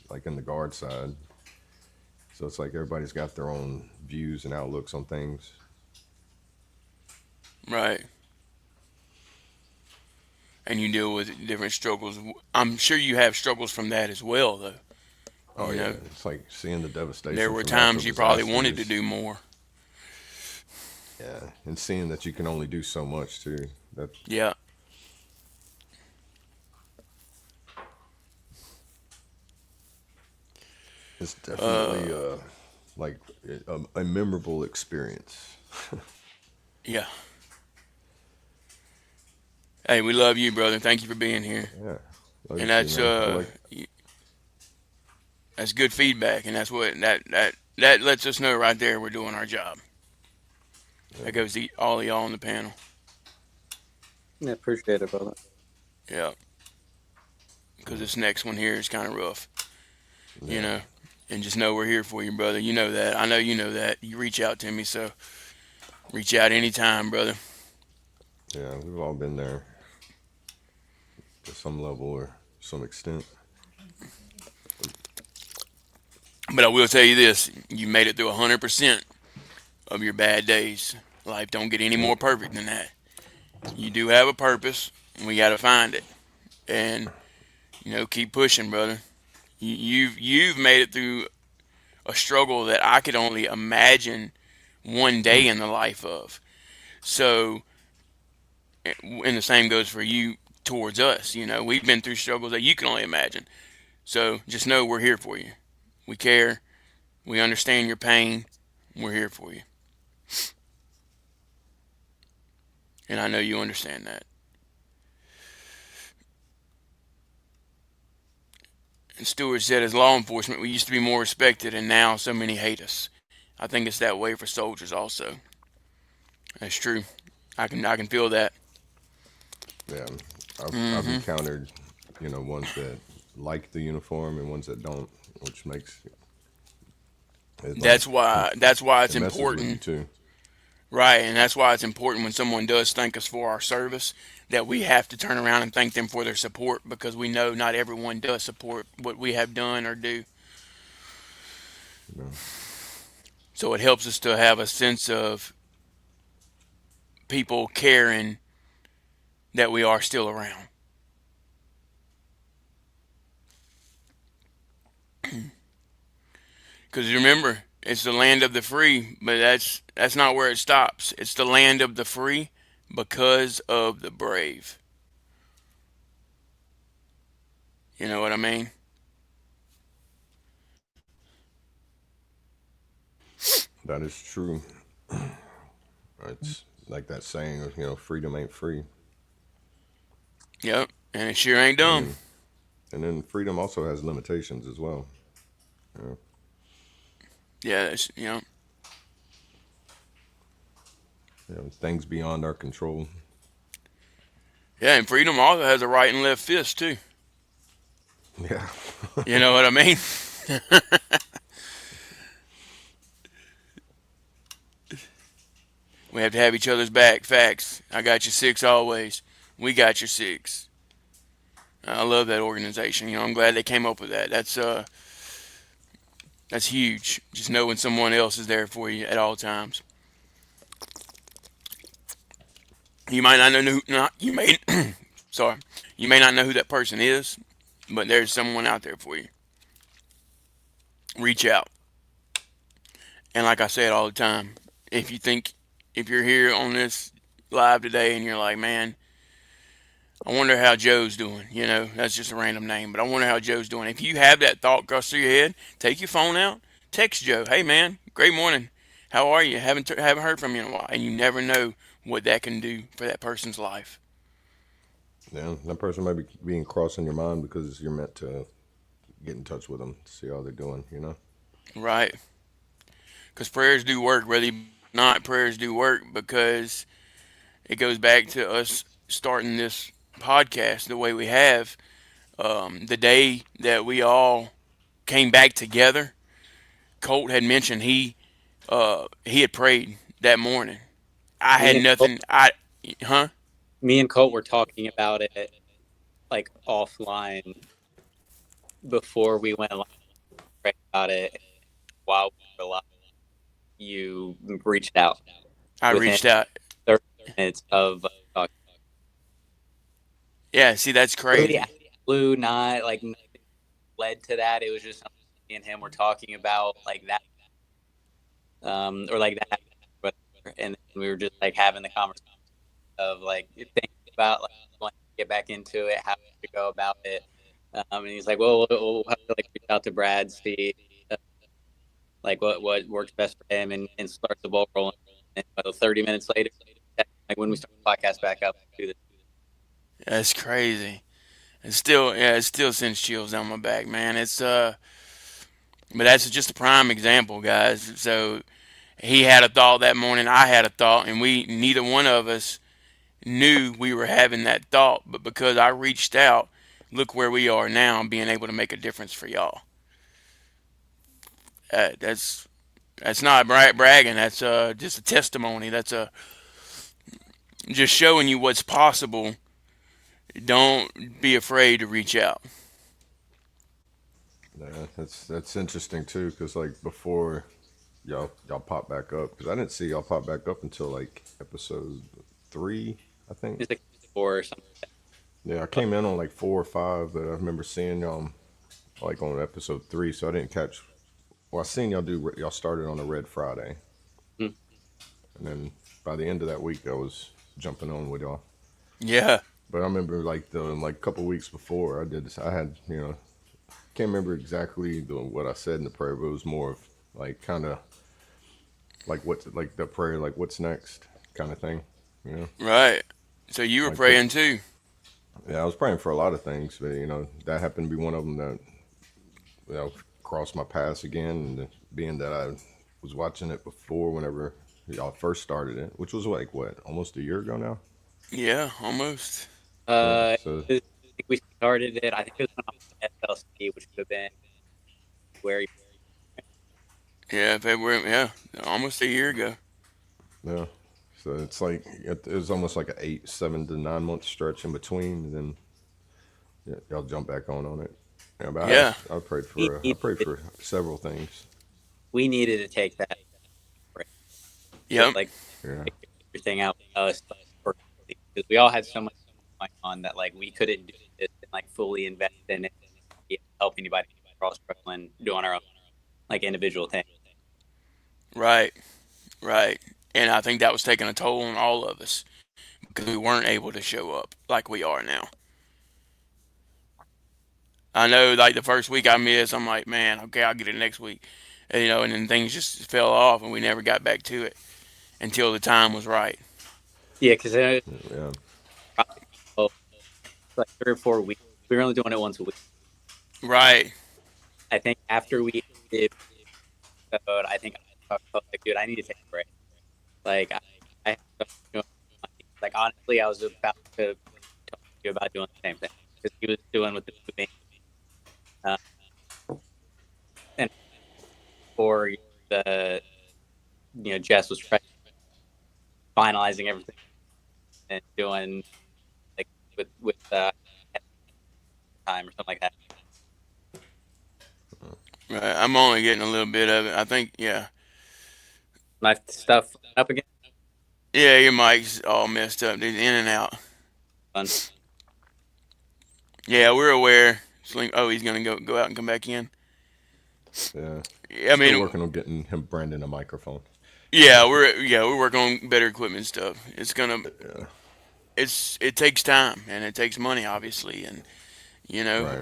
like in the guard side. So it's like everybody's got their own views and outlooks on things. Right. And you deal with different struggles. I'm sure you have struggles from that as well, though. Oh You yeah, know, it's like seeing the there devastation were from natural times you probably wanted to disasters. do more. Yeah, and seeing that you can only do so much too. That Yeah. is definitely Uh, like a memorable experience. yeah. Hey, we love you, brother. Thank you for being here. Yeah, love you And too, that's man. I like. that's good feedback, and that's what that lets us know right there we're doing our job. Yeah, That goes to all of y'all on the panel. Yeah, appreciate it, brother. Yeah, because this next one here is kind of rough, you yeah, know. And just know we're here for you, brother. You know that. I know you know that. You reach out to me, so reach out anytime, brother. yeah. We've all been there to some level or some extent. But I will tell you this: you made it through 100% of your bad days. Life don't get any Yep. more perfect than that. You do have a purpose, and we got to find it. And keep pushing, brother. You've made it through a struggle that I could only imagine one day in the life of. So, and the same goes for you towards us. We've been through struggles that you can only imagine. So just know we're here for you. We care. We understand your pain. We're here for you. And I know you understand that. And Stewart said, as law enforcement, we used to be more respected, and now so many hate us. I think it's that way for soldiers also. That's true. I can feel that. Yeah, I've Hmm. encountered, ones that like the uniform and ones that don't, which makes it like That's why it's it messes with you important. too. Right, and that's why it's important when someone does thank us for our service that we have to turn around and thank them for their support because we know not everyone does support what we have done or do. You know, So it helps us to have a sense of people caring that we are still around. Because remember, it's the land of the free, but that's not where it stops. It's the land of the free because of the brave. You know what I mean? that is true. It's like that saying of, freedom ain't free. Yep, and it sure ain't And dumb. then freedom also has limitations as well. You know, Yeah, that's. things beyond our control. Yeah, and freedom also has a right and left fist too. Yeah. You know what I mean? We have to have each other's back. Facts. I got your six always. We got your six. I love that organization. I'm glad they came up with that. That's huge. Just knowing someone else is there for you at all times. You might not know who. Not you may. Sorry. You may not know who that person is, but there's someone out there for you. Reach out. And like I said all the time, if you're here on this live today and you're like, man, I wonder how Joe's doing. You know, that's just a random name, but I wonder how Joe's doing. If you have that thought cross through your head, take your phone out, text Joe. Hey man, great morning. How are you? Haven't heard from you in a while, and you never know what that can do for that person's life. Yeah, that person might be being crossed in your mind because you're meant to get in touch with them, see how they're doing. You know. Right? Because prayers do work, whether you not prayers do work because it goes back to us starting this podcast the way we have. The day that we all came back together, Colt had mentioned he had prayed that morning. I Me had and Colt, nothing. Huh? me and Colt were talking about it like offline before we went live. Right about it while we were live. You reached out I within reached out. 30 minutes of talking. Yeah, see, that's Really, crazy. blue, not like nothing led to that. It was just something me and him were talking about like that, or like that, whatever. And then we were just like having the conversation of like thinking about like wanting to get back into it, how to go about it. And he's like, "Well, we'll have to like reach out to Brad, see like what works best for him, and start the ball rolling." And about 30 minutes later, like when we start the podcast back up, do this. That's crazy. It still sends chills down my back, man. But that's just a prime example, guys. So he had a thought that morning. I had a thought, and we neither one of us knew we were having that thought. But because I reached out, look where we are now, being able to make a difference for y'all. That's not bragging. That's just a testimony. That's just showing you what's possible. Don't be afraid to reach out. Yeah, that's interesting too, because like before y'all pop back up, because I didn't see y'all pop back up until like episode 3, I think. It's like 4 or something. Yeah, I came in on like 4 or 5, but I remember seeing y'all like on episode 3, so I didn't catch. Well, I seen y'all started on a Red Friday, Mm. and then by the end of that week, I was jumping on with y'all. Yeah, But I remember like the like couple weeks before I did this, I had can't remember exactly what I said in the prayer, but it was more of like kind of like what's like the prayer, like what's next kind of thing, you know. right. So you were Like put, praying too. yeah, I was praying for a lot of things, but that happened to be one of them that crossed my paths again, and being that I was watching it before whenever y'all first started it, which was like what, almost a year ago now. Yeah, almost. Yeah, I so think we started it. I think it was when I was in FLC, which would have been where Yeah, February. Yeah, almost a year ago. yeah, so it's like it was almost like a 7 to 9 month stretch in between, and then y'all jump back on it. Yeah, but Yeah. I prayed we for needed, several things. we needed to take that break to Yep. like Yeah, figure everything out with us personally, because we all had so much going on that like we couldn't do this and like fully invest in it, and help anybody across struggling doing our own like individual thing. Right. Right. And I think that was taking a toll on all of us because we weren't able to show up like we are now. I know, like the first week I missed, I'm like, man, okay, I'll get it next week. And then things just fell off, and we never got back to it until the time was right. Yeah, because yeah, probably like 3 or 4 weeks. We were only doing it once a week. Right. I think after we did episode, I think I was like, dude, I need to take a break. Like, I have so much going on. Like, honestly, I was about to talk to you about doing the same thing because he was doing with the moving. Uh, and for the, Jess was finalizing everything and doing like with time or something like that. Right. I'm only getting a little bit of it. I think, yeah. My stuff up again. Yeah, your mic's all messed up. It's in and out. Fun. Yeah, we're aware. Oh, he's gonna go out and come back in. yeah. Yeah, I Still mean, working on getting him Brandon a microphone. yeah, we're working on better equipment stuff. It's gonna. Yeah, it takes time and it takes money, obviously, and Right.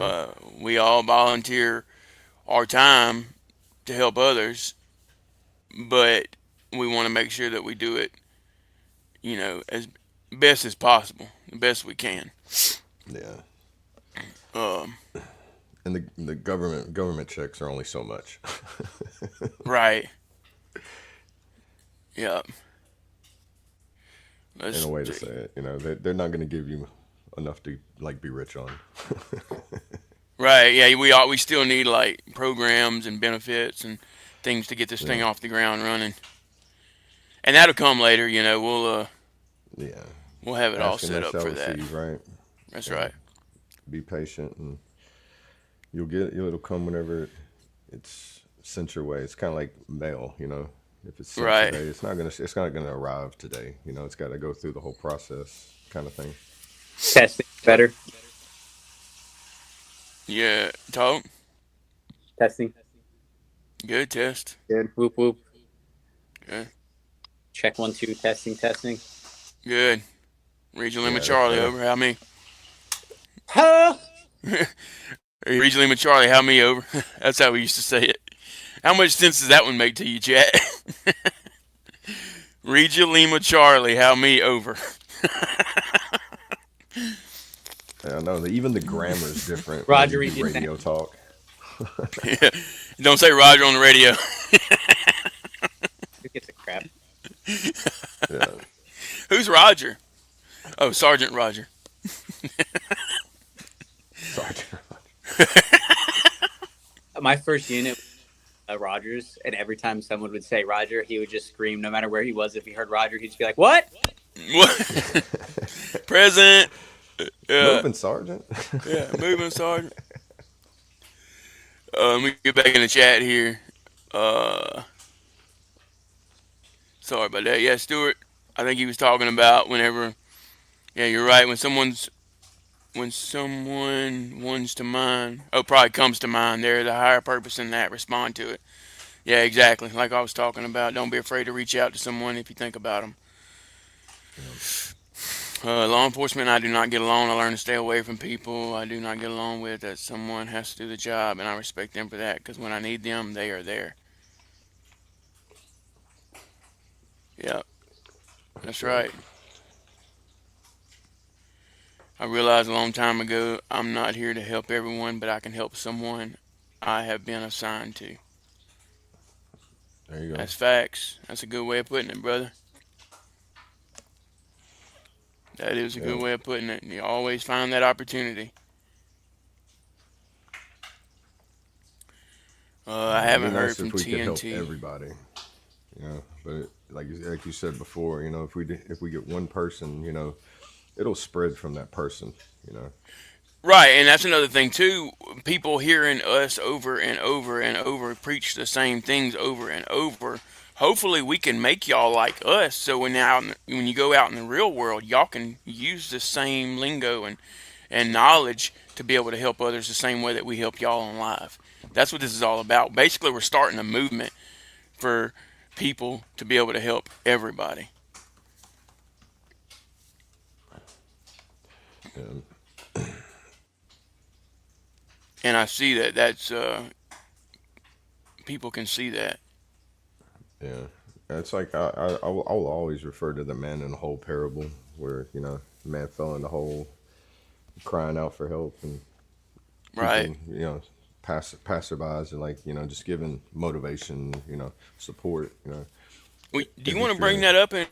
we all volunteer our time to help others, but we want to make sure that we do it, as best as possible, the best we can. Yeah. Um, And the government checks are only so much. right. Yeah. In a Let's way to say see. it, they're not going to give you enough to like be rich on. Right. Yeah. We still need like programs and benefits and things to get this thing Yeah. off the ground running, and that'll come later. Yeah. We'll have it all Ask and they set up shall for that. receive, right? That's Yeah. right. Be patient and it'll come whenever it's sent your way. It's kind of like mail. If it's sent Right. today, it's not gonna arrive today. It's got to go through the whole process, kind of thing. Testing better. Yeah. Talk. Testing. Good test. Good. Whoop whoop. Good. Check 1 2. Testing. Testing. Good. Regional Limit Yeah, that's Charlie better. over. How many? Huh? Regional Limit Charlie. How many over? That's how we used to say it. How much sense does that one make to you, chat? Regia Lima Charlie, how me over? Yeah, I know that even the grammar's different when Roger, you he do didn't. radio talk. Yeah. Don't say Roger on the radio. Who gives a crap? Yeah. Who's Roger? Oh, Sergeant Roger. Sorry. My first unit, Rogers, and every time someone would say Roger, he would just scream. No matter where he was, if he heard Roger, he'd just be like, "What?" What? Present. Moving sergeant. Yeah, moving sergeant. Let me get back in the chat here. Sorry about that. Yeah, Stuart. I think he was talking about whenever. Yeah, you're right. When someone wants to mind, probably comes to mind. There, the higher purpose in that. Respond to it. Yeah, exactly. Like I was talking about. Don't be afraid to reach out to someone if you think about them. Law enforcement, I do not get along. I learn to stay away from people I do not get along with. That someone has to do the job, and I respect them for that. Because when I need them, they are there. Yep, that's right. I realized a long time ago I'm not here to help everyone, but I can help someone I have been assigned to. There you go. That's facts. That's a good way of putting it, brother. That is a Yeah. good way of putting it. You always find that opportunity. I It'd be haven't heard nice from if we could help TNT. everybody. But like you said before, if we get one person, it'll spread from that person. You know. Right, and that's another thing too. People hearing us over and over and over preach the same things over and over. Hopefully, we can make y'all like us. So when you go out in the real world, y'all can use the same lingo and knowledge to be able to help others the same way that we help y'all on live. That's what this is all about. Basically, we're starting a movement for people to be able to help everybody. And And I see that that's people can see that. yeah, it's like I'll always refer to the man in the hole parable, where the man fell in the hole, crying out for help, and Right. people, passerbys are like, just giving motivation, support, Do you if you want to bring feel, that up and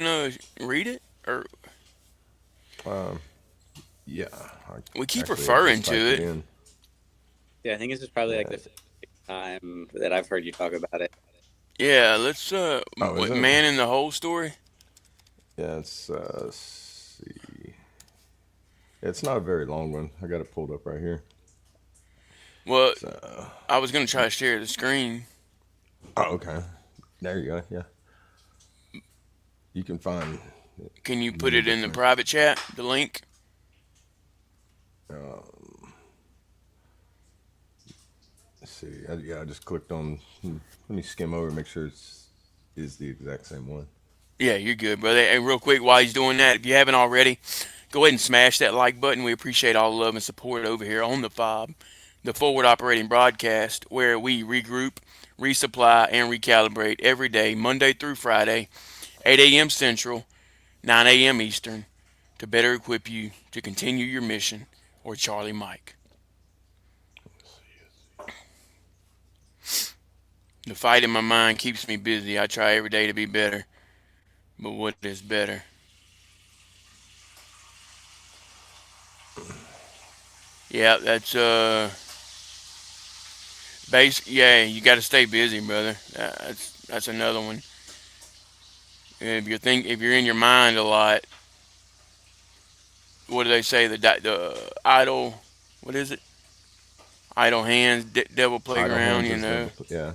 read it, or um, yeah, we keep I referring just to typed it it? in. Yeah, I think this is probably like Yeah. the fifth time that I've heard you talk about it. Yeah, let's Oh, is what, it? man in the hole story. Yeah, let's see. It's not a very long one. I got it pulled up right here. Well, So, I was gonna try to share the screen. oh, okay. There you go. Yeah, you can find Can you put many it in the different. private chat? The link. Um, let's see. Yeah, I just clicked on. Let me skim over, make sure it's is the exact same one. Yeah, you're good, brother. And real quick, while he's doing that, if you haven't already, Go ahead and smash that like button. We appreciate all the love and support over here on the FOB, the Forward Operating Broadcast, where we regroup, resupply, and recalibrate every day, Monday through Friday, 8 a.m. Central, 9 a.m. Eastern, to better equip you to continue your mission, or Charlie Mike. The fight in my mind keeps me busy. I try every day to be better, but what is better? Yeah, that's yeah, you got to stay busy, brother. That's another one. If you're in your mind a lot, what do they say? The idle, what is it? Idle hands, devil Idle playground. hands You is know. yeah.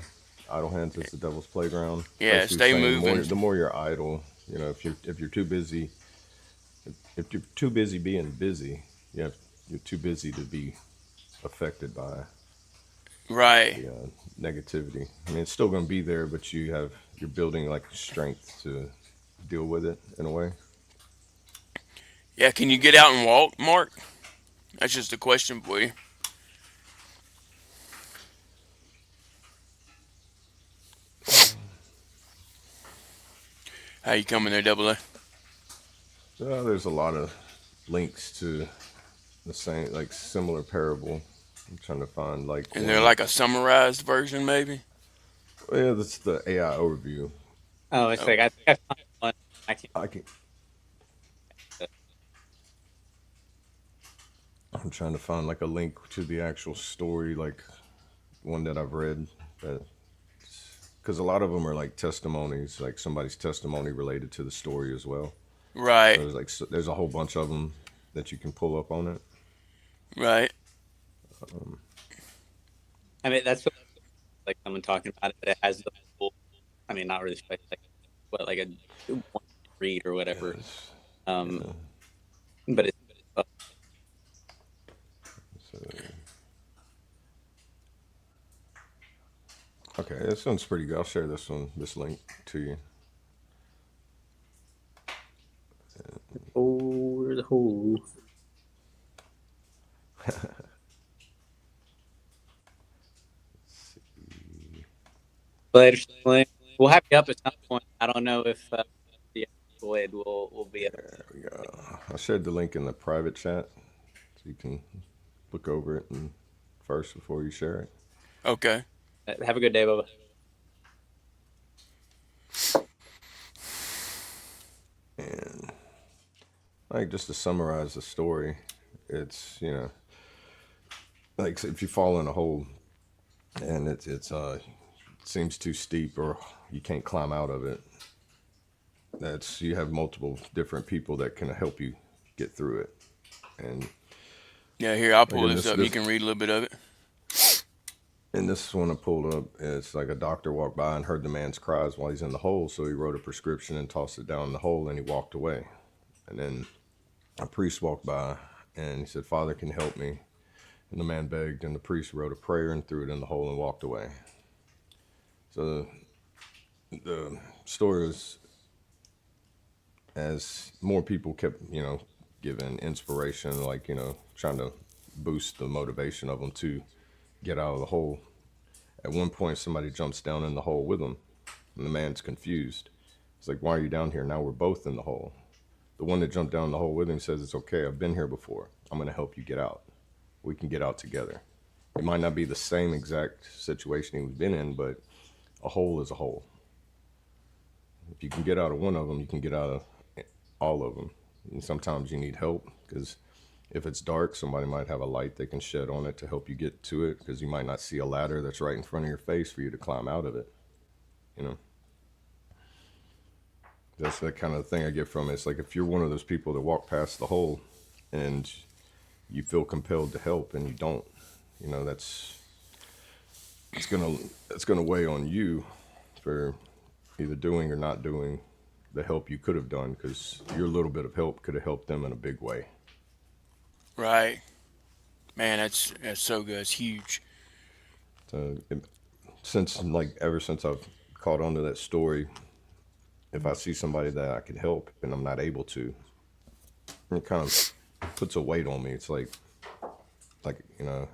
Idle hands is the devil's playground. Yeah, Basically stay saying moving. the more you're idle, if you're too busy, if you're too busy being busy, you're too busy to be affected by Right. the negativity. I mean, it's still going to be there, but you're building like strength to deal with it in a way. Yeah. Can you get out and walk, Mark? That's just a question for you. How you coming there, Double A? There's a lot of links to the same, like similar parable. I'm trying to find like Is there one. like a summarized version, maybe? Yeah, that's the AI overview. Oh, it's Oh, like I think I found one. I can't. I can. I'm trying to find like a link to the actual story, like one that I've read. That because a lot of them are like testimonies, like somebody's testimony related to the story as well. right. So there's a whole bunch of them that you can pull up on it. Right. I mean, that's like someone talking about it, but it has the full. I mean, not really like what like a one read or whatever. Yes. Um, but it's So, okay, this one's pretty good. I'll share this link to you. over the hole. Later, we'll have you up at some point. I don't know if the Void will be up. There we go. I shared the link in the private chat, so you can look over it and first before you share it. Okay. Have a good day, Bubba. And like just to summarize the story, it's like if you fall in a hole and it seems too steep or you can't climb out of it. You have multiple different people that can help you get through it. And Yeah, here, I'll pull again, this up. You can read a little bit of it. and this one I pulled up, it's like a doctor walked by and heard the man's cries while he's in the hole, so he wrote a prescription and tossed it down the hole and he walked away. And then a priest walked by and he said, "Father, can you help me?" And the man begged, and the priest wrote a prayer and threw it in the hole and walked away. So the story was, as more people kept, giving inspiration, like, trying to boost the motivation of them to get out of the hole. At one point, somebody jumps down in the hole with them, and the man's confused. It's like, "Why are you down here?" Now we're both in the hole. The one that jumped down the hole with him says, "It's okay. I've been here before. I'm going to help you get out. We can get out together." It might not be the same exact situation he's been in, but a hole is a hole. If you can get out of one of them, you can get out of all of them. And sometimes you need help because if it's dark, somebody might have a light they can shed on it to help you get to it, because you might not see a ladder that's right in front of your face for you to climb out of it. That's the kind of thing I get from it. It's like if you're one of those people that walk past the hole and you feel compelled to help and you don't, that's gonna weigh on you for either doing or not doing the help you could have done, because your little bit of help could have helped them in a big way. Right. Man, that's so good. It's huge. So ever since I've caught on to that story, if I see somebody that I can help and I'm not able to, it kind of puts a weight on me. It's like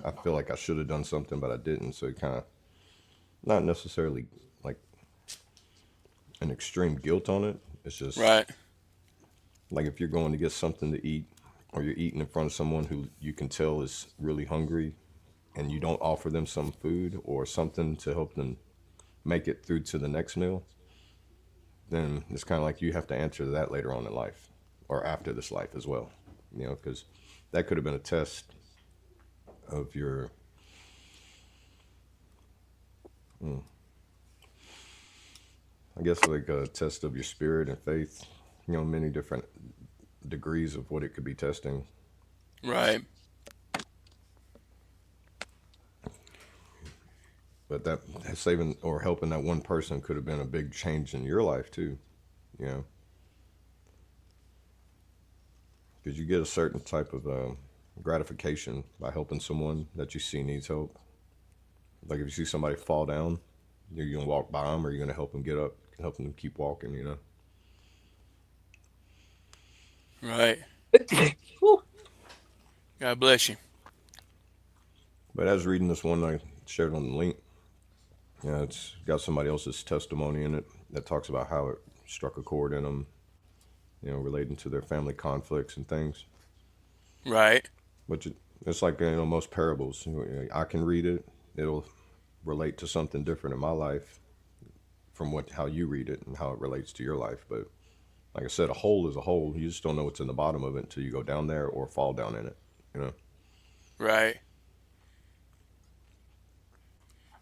I feel like I should have done something, but I didn't. So it kind of not necessarily like an extreme guilt on it. It's just Right. like if you're going to get something to eat, or you're eating in front of someone who you can tell is really hungry, and you don't offer them some food or something to help them make it through to the next meal, then it's kind of like you have to answer that later on in life or after this life as well, because that could have been a test of your, I guess, like a test of your spirit and faith, many different degrees of what it could be testing. Right. But that saving or helping that one person could have been a big change in your life too, you know, because you get a certain type of gratification by helping someone that you see needs help. Like if you see somebody fall down, you're gonna walk by them, or you're gonna help them get up, help them keep walking. Right. God bless you. But I was reading this one I shared on the link. It's got somebody else's testimony in it that talks about how it struck a chord in them, relating to their family conflicts and things. Right. Which it's like most parables. I can read it; it'll relate to something different in my life from how you read it and how it relates to your life. But like I said, a hole is a hole. You just don't know what's in the bottom of it until you go down there or fall down in it. Right.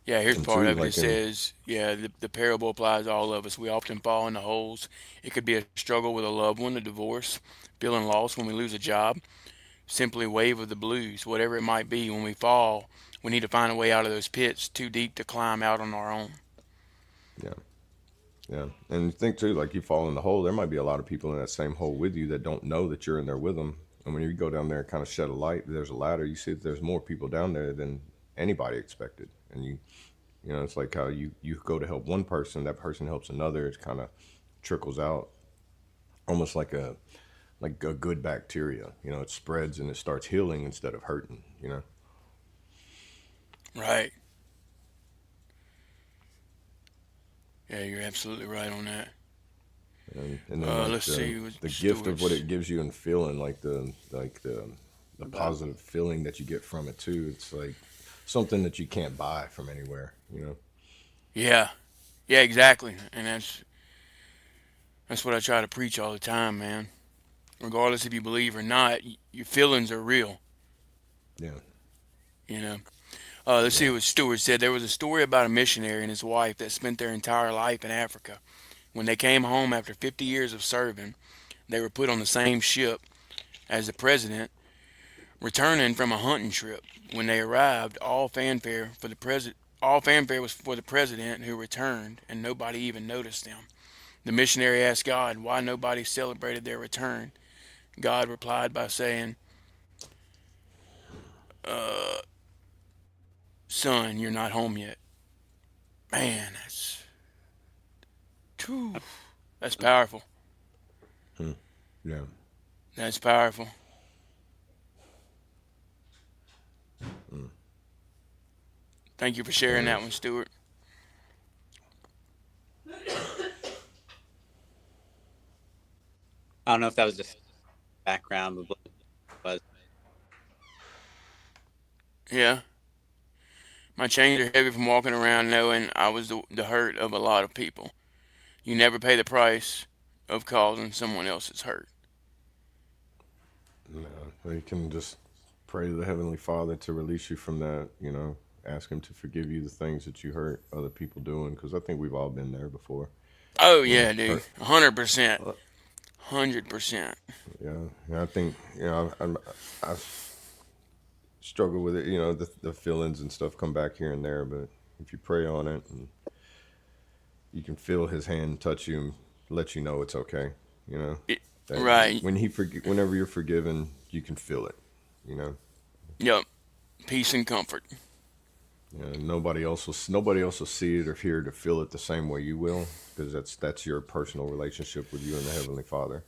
Yeah, here's And part two, of it. It like says, the parable applies to all of us. We often fall into holes. It could be a struggle with a loved one, a divorce, feeling lost when we lose a job, simply wave of the blues, whatever it might be. When we fall, we need to find a way out of those pits too deep to climb out on our own. yeah, yeah. And think too, like you fall in the hole, there might be a lot of people in that same hole with you that don't know that you're in there with them. And when you go down there and kind of shed a light, there's a ladder. You see that there's more people down there than anybody expected. And it's like how you go to help one person, that person helps another. It kind of trickles out, almost like a good bacteria. It spreads and it starts healing instead of hurting. Right. Yeah, you're absolutely right on that. And then Let's see. the gift of what Stewards. it gives you and feeling, like the positive feeling that you get from it too. It's like something that you can't buy from anywhere. Yeah. Yeah, exactly. And that's what I try to preach all the time, man. Regardless if you believe or not, your feelings are real. Yeah, You know. Let's see yeah, what Stewart said. There was a story about a missionary and his wife that spent their entire life in Africa. When they came home after 50 years of serving, they were put on the same ship as the president, returning from a hunting trip. When they arrived, all fanfare was for the president who returned, and nobody even noticed them. The missionary asked God why nobody celebrated their return. God replied by saying, "Son, you're not home yet." Man, whew, that's powerful. yeah. That's powerful. Thank you for sharing That that one, is. Stuart. I don't know if that was just background, but what it was. Yeah, my chains are heavy from walking around knowing I was the hurt of a lot of people. You never pay the price of causing someone else's hurt. No, you can just pray to the Heavenly Father to release you from that. Ask Him to forgive you the things that you hurt other people doing, because I think we've all been there before. Oh yeah, dude, Hurt. 100%, uh, 100%. Yeah, I think I struggle with it. The feelings and stuff come back here and there, but if you pray on it, and you can feel His hand touch you and let you know it's okay. You know It, that right. whenever you're forgiven, you can feel it. You know, Yep. Peace and comfort. nobody else will see it or hear it or feel it the same way you will, because that's your personal relationship with you and the Heavenly Father.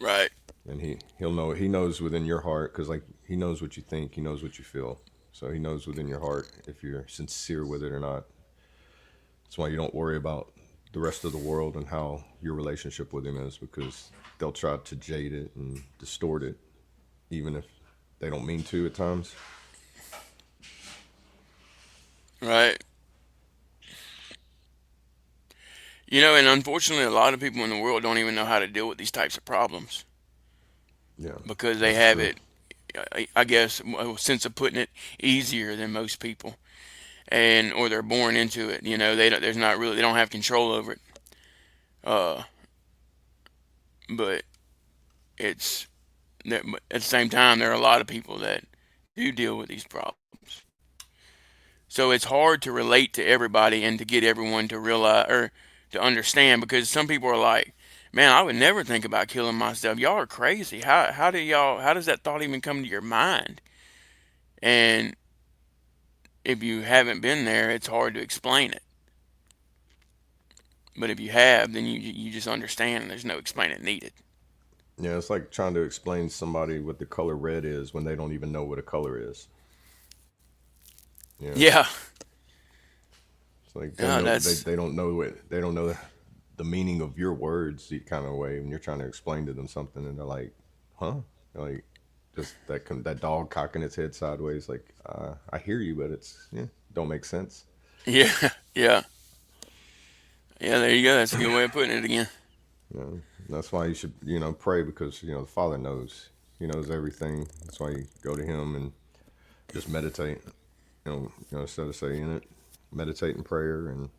Right. and he'll know. He knows within your heart, because like he knows what you think, he knows what you feel. So he knows within your heart if you're sincere with it or not. That's why you don't worry about the rest of the world and how your relationship with him is, because they'll try to jade it and distort it, even if they don't mean to at times. Right. You know, and unfortunately, a lot of people in the world don't even know how to deal with these types of problems Yeah, because they that's have true. it, I guess, a sense of putting it easier than most people, and or they're born into it. You know, there's not really, they don't have control over it. Uh, but it's but at the same time, there are a lot of people that do deal with these problems. So it's hard to relate to everybody and to get everyone to realize or to understand, because some people are like, "Man, I would never think about killing myself. Y'all are crazy. How does that thought even come to your mind?" And if you haven't been there, it's hard to explain it. But if you have, then you just understand and there's no explaining needed. Yeah, it's like trying to explain to somebody what the color red is when they don't even know what a color is. Yeah, Yeah. it's like Yeah, they don't know it. They don't know the meaning of your words, the kind of way when you're trying to explain to them something, and they're like, "Huh?" Like just that dog cocking its head sideways, like, "I hear you, but it's don't make sense." yeah. Yeah. Yeah, there you go. That's a good way of putting it again. You know, that's why you should pray, because the Father knows. He knows everything. That's why you go to Him and just meditate. Instead of saying it, meditate in prayer and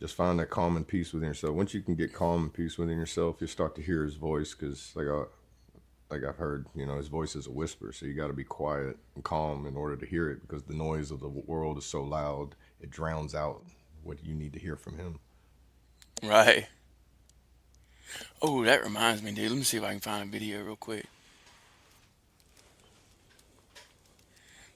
just find that calm and peace within yourself. Once you can get calm and peace within yourself, you start to hear His voice. Because like I've heard, His voice is a whisper. So you got to be quiet and calm in order to hear it, because the noise of the world is so loud, it drowns out what you need to hear from Him. Right. Oh, that reminds me, dude. Let me see if I can find a video real quick.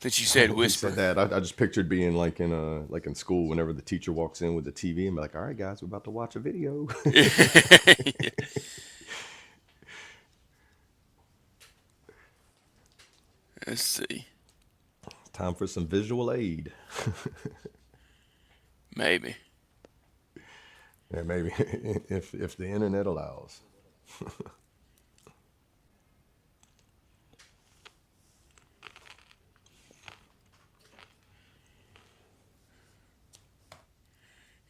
That you said When you said whisper. that, I just pictured being like in school, whenever the teacher walks in with the TV and be like, "All right, guys, we're about to watch a video." Let's see. Time for some visual aid. Maybe. Yeah, maybe if the internet allows.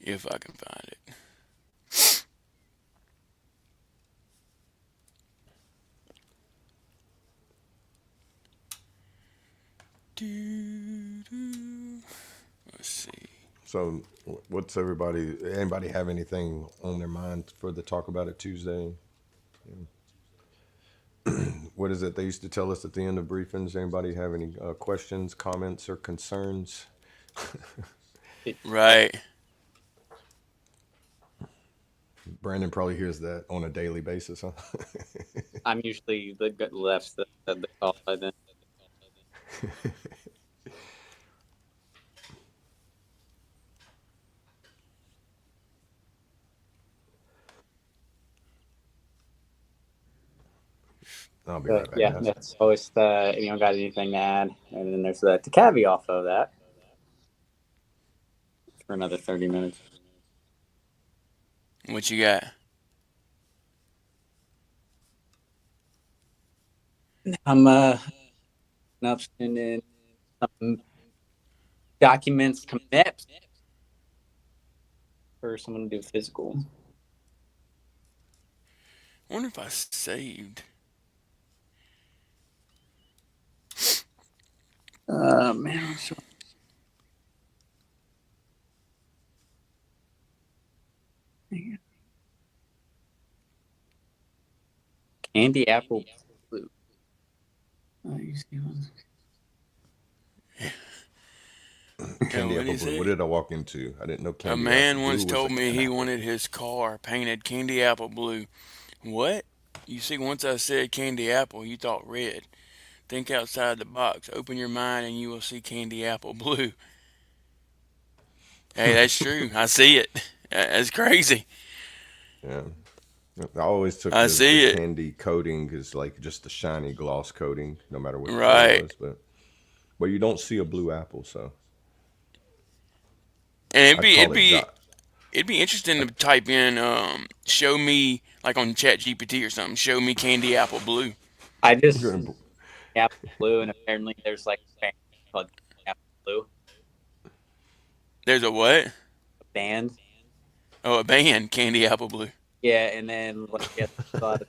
If I can find it. Doo-doo. Let's see. So, what's everybody? Anybody have anything on their mind for the talk about it Tuesday? What is it they used to tell us at the end of briefings? Anybody have any questions, comments, or concerns? Right. Brandon probably hears that on a daily basis, huh? I'm usually the left the call by then. I'll be But right back, yeah, guys. that's always anyone got anything to add? And then there's the caveat off of that for another 30 minutes. What you got? I'm up sending some documents to MEPS for someone to do physical. I wonder if I saved. Man, candy apple blue. You see one? Yeah, Candy what apple is blue. What it? did I walk into? I didn't know A candy apple man blue once was told me an he apple. wanted his car painted candy apple blue. What? You see, once I said candy apple, you thought red. Think outside the box. Open your mind and you will see candy apple blue. Hey, that's true. I see it. That's crazy. Yeah. I always took I the see it. candy coating as like just a shiny gloss coating, no matter what the color Right. was. But you don't see a blue apple, so And I call it jo- it'd be interesting I, to type in show me like on Chat GPT or something. Show me candy apple blue. I just Apple Blue, and apparently there's like a band called Apple Blue, There's a what? a band. Oh, a band, Candy Apple Blue. Yeah, and then like yeah, a lot of,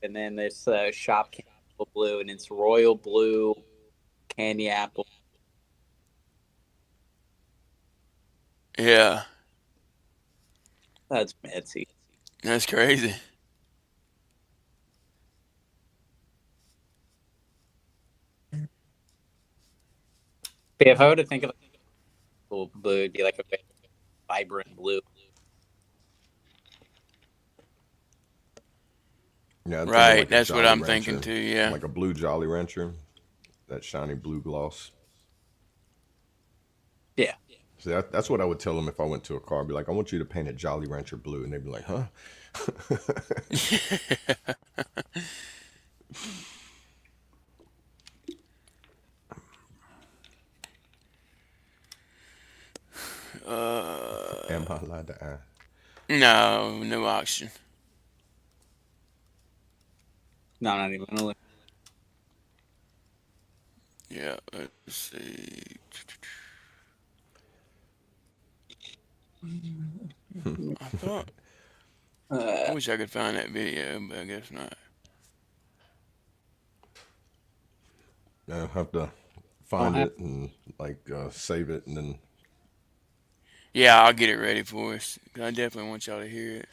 and then there's Shop Candy Apple Blue, and it's Royal Blue Candy Apple. Yeah, That's Etsy. that's crazy. But if I were to think of like, blue, it'd be like a very vibrant blue. yeah, I'm thinking Right, like a that's what Jolly I'm thinking Rancher, too. Yeah, like a blue Jolly Rancher, that shiny blue gloss. Yeah. So that's what I would tell them if I went to a car. I'd be like, I want you to paint a Jolly Rancher blue, and they'd be like, huh? Am I allowed to ask? no, no oxygen. No, not even gonna look. Yeah, let's see. I thought I wish I could find that video, but I guess not. I have to I'll find have it and like save it, and then Yeah, I'll get it ready for us. 'Cause I definitely want y'all to hear it.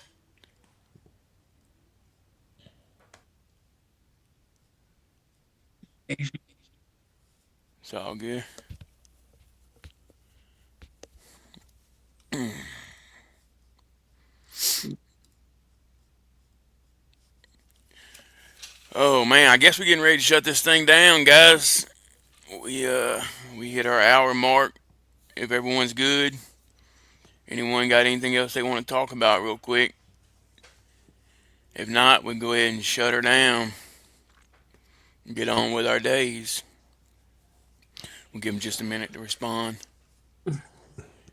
It's all good. Oh man, I guess we're getting ready to shut this thing down, guys. We hit our hour mark. If everyone's good, anyone got anything else they want to talk about real quick? If not, we'll go ahead and shut her down and get on with our days. We'll give them just a minute to respond.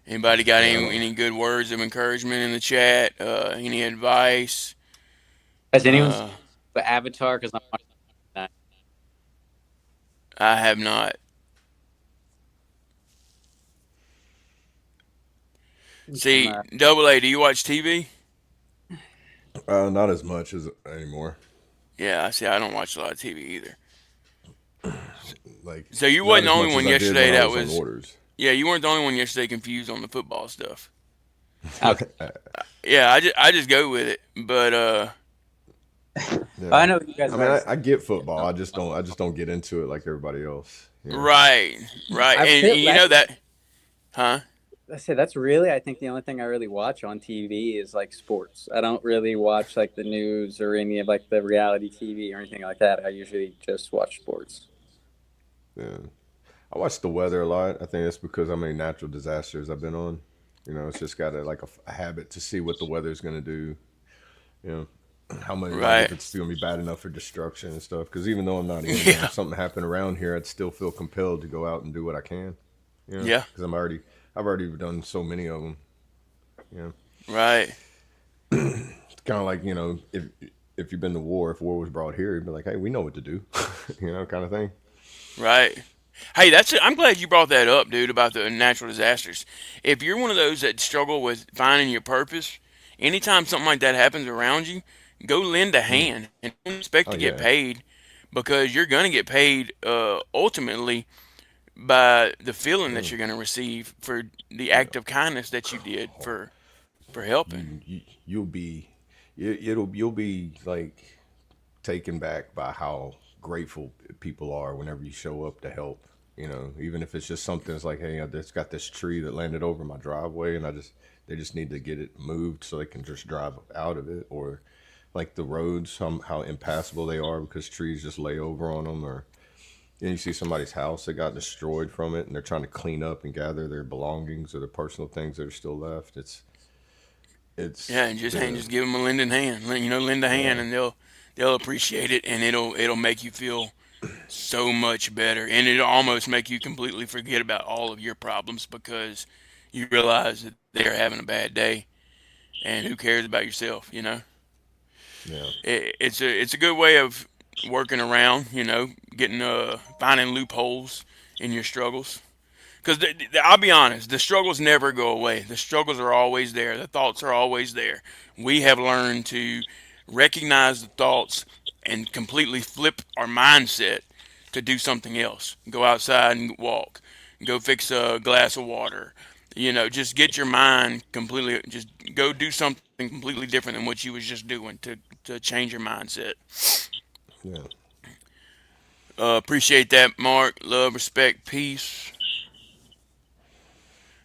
Anybody got yeah, I don't. any good words of encouragement in the chat? Any advice? Has anyone seen Uh, the Avatar? Because I'm watching that. I have not. See, Double A, do you watch TV? Not as much as anymore. Yeah, I see. I don't watch a lot of TV either. Like So you not wasn't the as only much as one I did when yesterday I that was on was. orders. Yeah, you weren't the only one yesterday confused on the football stuff. Okay. Yeah, I just go with it. But Yeah. I know you guys I mean, already. I get football. I just don't get into it like everybody else. right, right, I and feel you know that, huh? I say that's really, I think the only thing I really watch on TV is like sports. I don't really watch like the news or any of like the reality TV or anything like that. I usually just watch sports. Yeah. I watch the weather a lot. I think that's because how many natural disasters I've been on. It's just got a habit to see what the weather's going to do. You know, how many, like Right. if it's going to be bad enough for destruction and stuff. Because even though I'm not in there, Yeah. if something happened around here, I'd still feel compelled to go out and do what I can. Yeah. Because I've already done so many of them. You know, Right. it's kind of like if you've been to war, if war was brought here, you'd be like, hey, we know what to do. Kind of thing. Right. Hey, that's it. I'm glad you brought that up, dude, about the natural disasters. If you're one of those that struggle with finding your purpose, anytime something like that happens around you, go lend a Mm. hand and don't expect Oh to get yeah, paid because you're going to get paid ultimately by the feeling that yeah. you're going to receive for the act of kindness that you did for helping. You'll be you'll be like taken back by how grateful people are whenever you show up to help. Even if it's just something that's like, hey, I just got this tree that landed over my driveway, and they just need to get it moved so they can just drive out of it, or like the roads, how impassable they are because trees just lay over on them, or then you see somebody's house that got destroyed from it, and they're trying to clean up and gather their belongings or the personal things that are still left. It's Yeah, and the just give them a lending hand. Lend a hand, yeah, and they'll appreciate it, and it'll make you feel so much better, and it'll almost make you completely forget about all of your problems because you realize that they're having a bad day, and who cares about yourself? yeah, It's a good way of working around, getting finding loopholes in your struggles. Because I'll be honest, the struggles never go away. The struggles are always there. The thoughts are always there. We have learned to recognize the thoughts and completely flip our mindset to do something else. Go outside and walk. Go fix a glass of water. Just get your mind completely. Just go do something completely different than what you was just doing to change your mindset. yeah. Appreciate that, Mark. Love, respect, peace.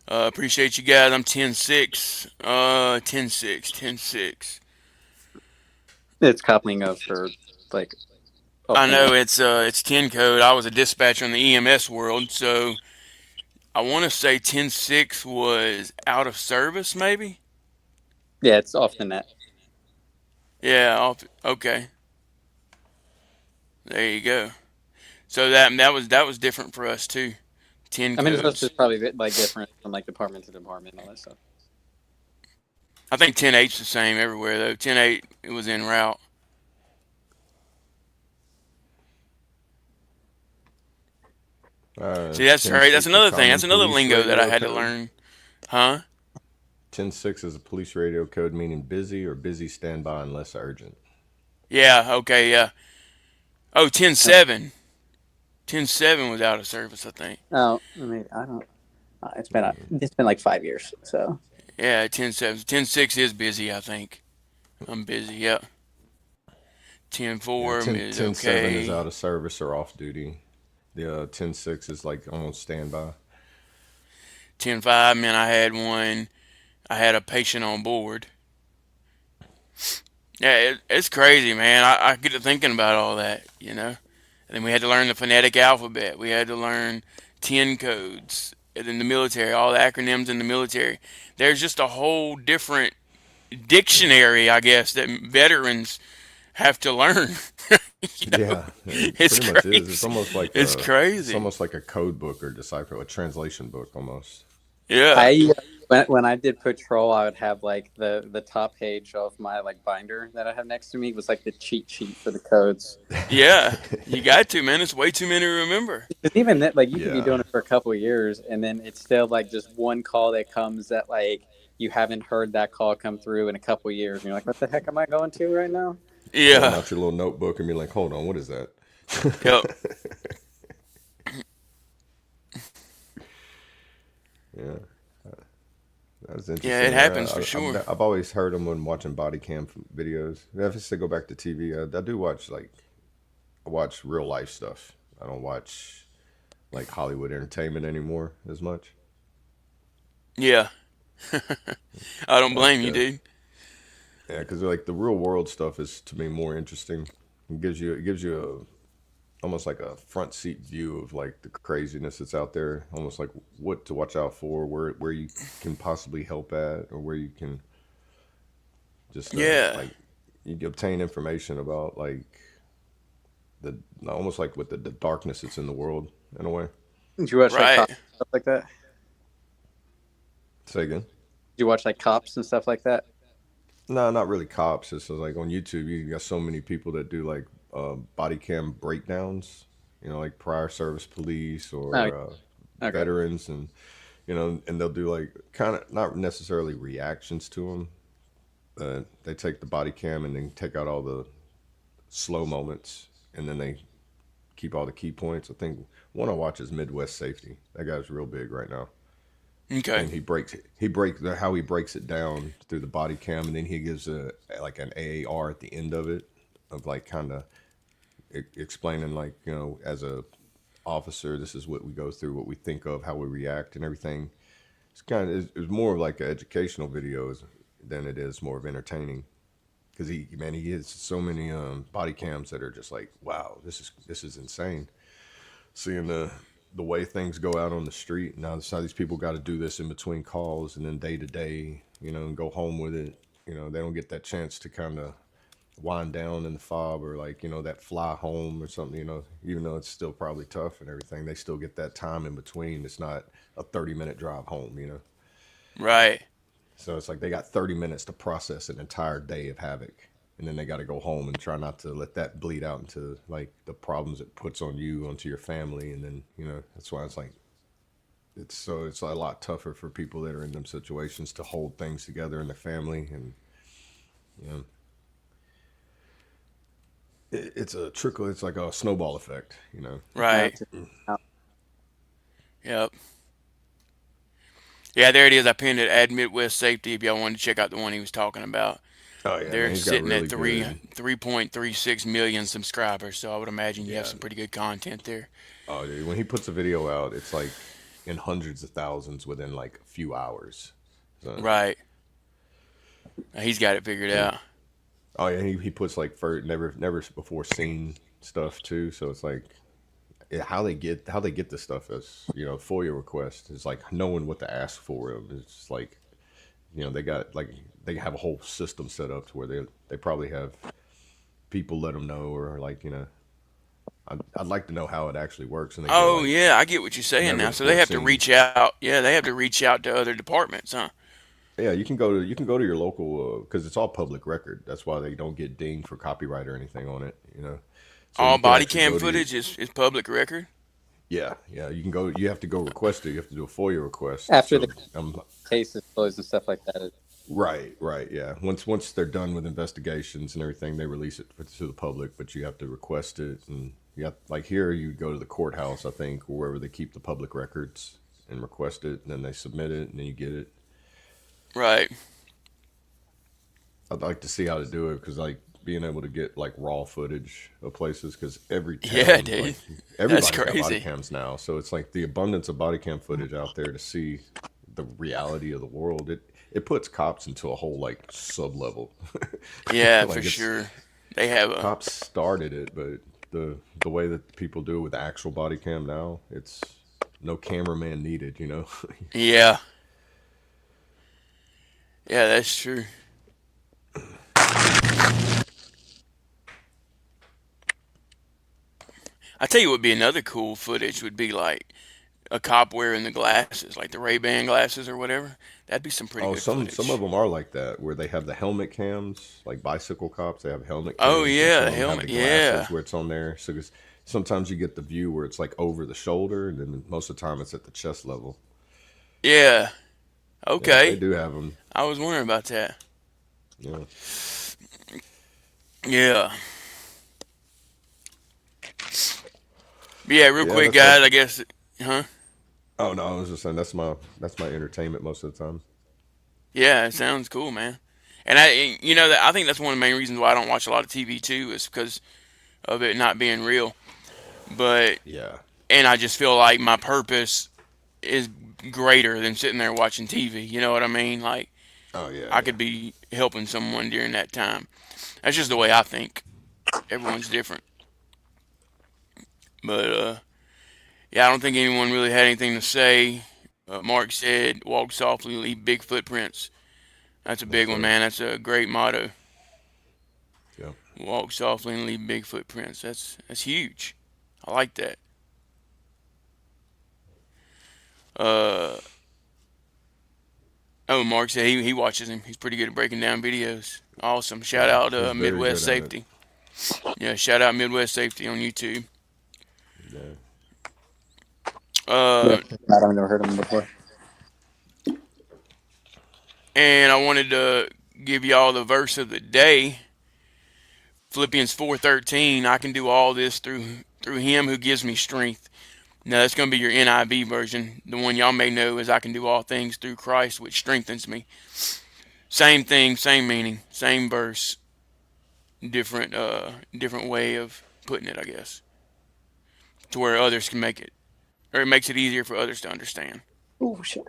Appreciate you guys. I'm 10-6. 10-6. 10-6. It's coupling of for like I opening know up. it's 10 code. I was a dispatcher in the EMS world, so I want to say 10-6 was out of service, maybe. Yeah, it's off the net. Yeah. Okay. There you go. So that was different for us too. 10 I mean, it's codes. just probably like different from like department to department and all that stuff. I think 10-8's the same everywhere though. 10-8 it was en route. See, that's Ten right. That's six a another thing. common That's another police lingo that I radio had to code. learn. Huh? 10-6 is a police radio code meaning busy or busy standby unless urgent. Yeah. Okay. Yeah. Oh, 10-7. 10-7 was out of service, I think. Oh, I mean, I don't. It's been like 5 years. So Yeah, 10-7. 10-6 is busy, I think. I'm busy. Yep. Yeah, 10-4 10 is 10-7 is okay. out of service or off duty. The 10-6 is like on standby. 10-5, man, I had one. I had a patient on board. Yeah, it's crazy, man. I get to thinking about all that. And then we had to learn the phonetic alphabet. We had to learn 10 codes. And then the military, all the acronyms in the military. There's just a whole different dictionary, I guess, that veterans have to learn. Yeah, it It's pretty much is. It's crazy. almost like It's crazy. a code book or decipher, a translation book almost. Yeah. I when I did patrol, I would have like the top page of my like binder that I have next to me was like the cheat sheet for the codes. Yeah. You got to, man. It's way too many to remember. Because even that, like you could be Yeah, doing it for a couple of years, and then it's still like just one call that comes that like you haven't heard that call come through in a couple of years, and you're like, what the heck am I going to right now? pulling Yeah. out your little notebook and be like, hold on, what is that? Yep. Yeah, that's Yeah, it interesting. happens for sure. I've always heard them when watching body cam videos. If it's to go back to TV, I do watch I watch real life stuff. I don't watch like Hollywood entertainment anymore as much. Yeah. I don't blame Like you, dude. yeah, because like the real world stuff is to me more interesting. It gives you almost like a front seat view of like the craziness that's out there, almost like what to watch out for, where you can possibly help at, or where you can just Yeah. like you can obtain information about like the almost like with the darkness that's in the world in a way. Did you watch like Right. cops and stuff like that? Did Say again. you watch like cops and stuff like that? No, not really cops. It's like on YouTube, you got so many people that do like body cam breakdowns. Like prior service police Oh, or okay. veterans, and and they'll do like kind of not necessarily reactions to them. They take the body cam and then take out all the slow moments, and then they keep all the key points. I think one I watch is Midwest Safety. That guy's real big right now, Okay. and how he breaks it down through the body cam, and then he gives like an AAR at the end of it, of like kind of explaining like as a officer, this is what we go through, what we think of, how we react, and everything. It's more of like an educational videos than it is more of entertaining. Because he has so many body cams that are just like, wow, this is insane. Seeing the way things go out on the street now, how these people got to do this in between calls and then day to day, and go home with it. They don't get that chance to kind of wind down in the fob, or like, that fly home or something, even though it's still probably tough and everything, they still get that time in between. It's not a 30-minute drive home. Right. So it's like they got 30 minutes to process an entire day of havoc. And then they got to go home and try not to let that bleed out into like the problems it puts on you, onto your family. And then, that's why it's like, it's a lot tougher for people that are in them situations to hold things together in the family. And, you know, it's a trickle. It's like a snowball effect. Right. Yep. Yeah, there it is. I pinned it. Add Midwest Safety if y'all wanted to check out the one he was talking about. Oh yeah, man, They're he's got sitting at really good. 3.36 million subscribers, so I would imagine you have Yeah. some pretty good content there. Oh, dude, when he puts a video out, it's like in hundreds of thousands within like a few hours. So, Right. He's got it figured yeah. out. Oh yeah, he puts like for never before seen stuff too. So it's like how they get this stuff as FOIA request is like knowing what to ask for them. It's like they got like they have a whole system set up to where they probably have people let them know, or like I'd like to know how it actually works, and they go Oh like yeah, I get what you're saying never now. So they before have to seen. reach out. Yeah, they have to reach out to other departments, huh? Yeah, you can go to your local, because it's all public record. That's why they don't get dinged for copyright or anything on it. So All you can body actually cam go to your. footage is public record. Yeah, you can go. You have to go request it. You have to do a FOIA request. After So the case is closed and stuff like that. right, yeah. Once they're done with investigations and everything, they release it to the public. But you have to request it, and you have, like here, you go to the courthouse, I think, or wherever they keep the public records, and request it, and then they submit it, and then you get it. Right. I'd like to see how to do it, because like being able to get like raw footage of places, because every Yeah, town, dude. like That's everybody's got body crazy. cams now, so it's like the abundance of body cam footage out there to see the reality of the world. It puts cops into a whole like sub level. Yeah, for Like it's sure. They have a cops started it, but the way that people do it with the actual body cam now, it's no cameraman needed. yeah. Yeah, that's true. I tell you what would be another cool footage would be like a cop wearing the glasses, like the Ray-Ban glasses or whatever. That'd be some pretty Oh, good some of footage. them are like that, where they have the helmet cams, like bicycle cops. They have helmet Oh cams, and yeah, some the of them have helmet. the Yeah. glasses where it's on there. So 'cause sometimes you get the view where it's like over the shoulder, and then most of the time it's at the chest level. Yeah. Yeah, they Okay. do have them. I was wondering about that. Yeah, Yeah. But yeah, real yeah, quick, that's like. guys. I guess. Huh? Oh no, I was just saying that's my entertainment most of the time. Yeah, it sounds cool, man. And I think that's one of the main reasons why I don't watch a lot of TV too, is because of it not being real. But Yeah. and I just feel like my purpose is greater than sitting there watching TV. You know what I mean? Like Oh yeah, I yeah. could be helping someone during that time. That's just the way I think. Everyone's different. But yeah, I don't think anyone really had anything to say. Mark said, "Walk softly, leave big footprints." That's a Yes, big one, sir. man. That's a great motto. Yep. Walk softly and leave big footprints. That's huge. I like that. Uh oh, Mark said he watches him. He's pretty good at breaking down videos. Awesome. Shout Yeah, out he's very Midwest good at it. Safety. Yeah, shout out Midwest Safety on YouTube. Yeah. Yeah, Uh, I don't never heard of him before. and I wanted to give y'all the verse of the day. Philippians 4:13. I can do all this through Him who gives me strength. Now that's going to be your NIV version. The one y'all may know is I can do all things through Christ, which strengthens me. Same thing, same meaning, same verse, different way of putting it, I guess, to where others can make it, or it makes it easier for others to understand. Oh shit.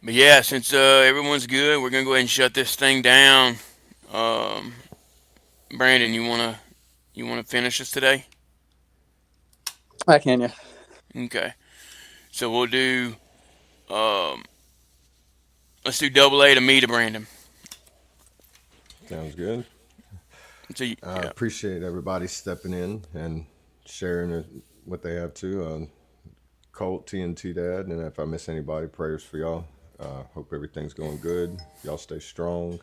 But yeah, since everyone's good, we're gonna go ahead and shut this thing down. Um, Brandon, you wanna finish us today? I can, yeah. Okay, so we'll do um, Let's do double A to me to Brandon. Sounds good. So you, I appreciate everybody stepping in and sharing what they have too. Colt, TNT Dad, and if I miss anybody, prayers for y'all. Hope everything's going good. Y'all stay strong.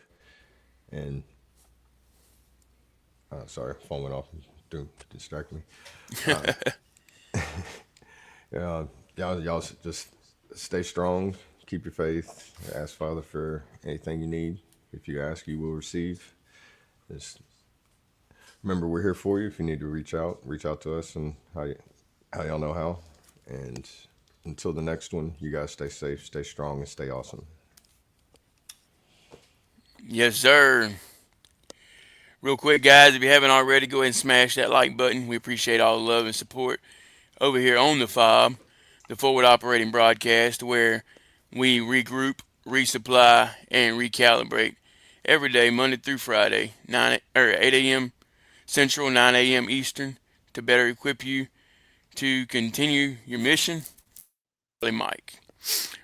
And sorry, phone went off. Distract me. Y'all just stay strong. Keep your faith. Ask Father for anything you need. If you ask, you will receive. Just remember, we're here for you. If you need to reach out to us, and how y'all know how. And until the next one, you guys stay safe, stay strong, and stay awesome. yes, sir. Real quick, guys, if you haven't already, go ahead and smash that like button. We appreciate all the love and support over here on the FOB, the Forward Operating Broadcast, where we regroup, resupply, and recalibrate every day, Monday through Friday, 8 a.m. Central, 9 a.m. Eastern, to better equip you to continue your mission. Mike.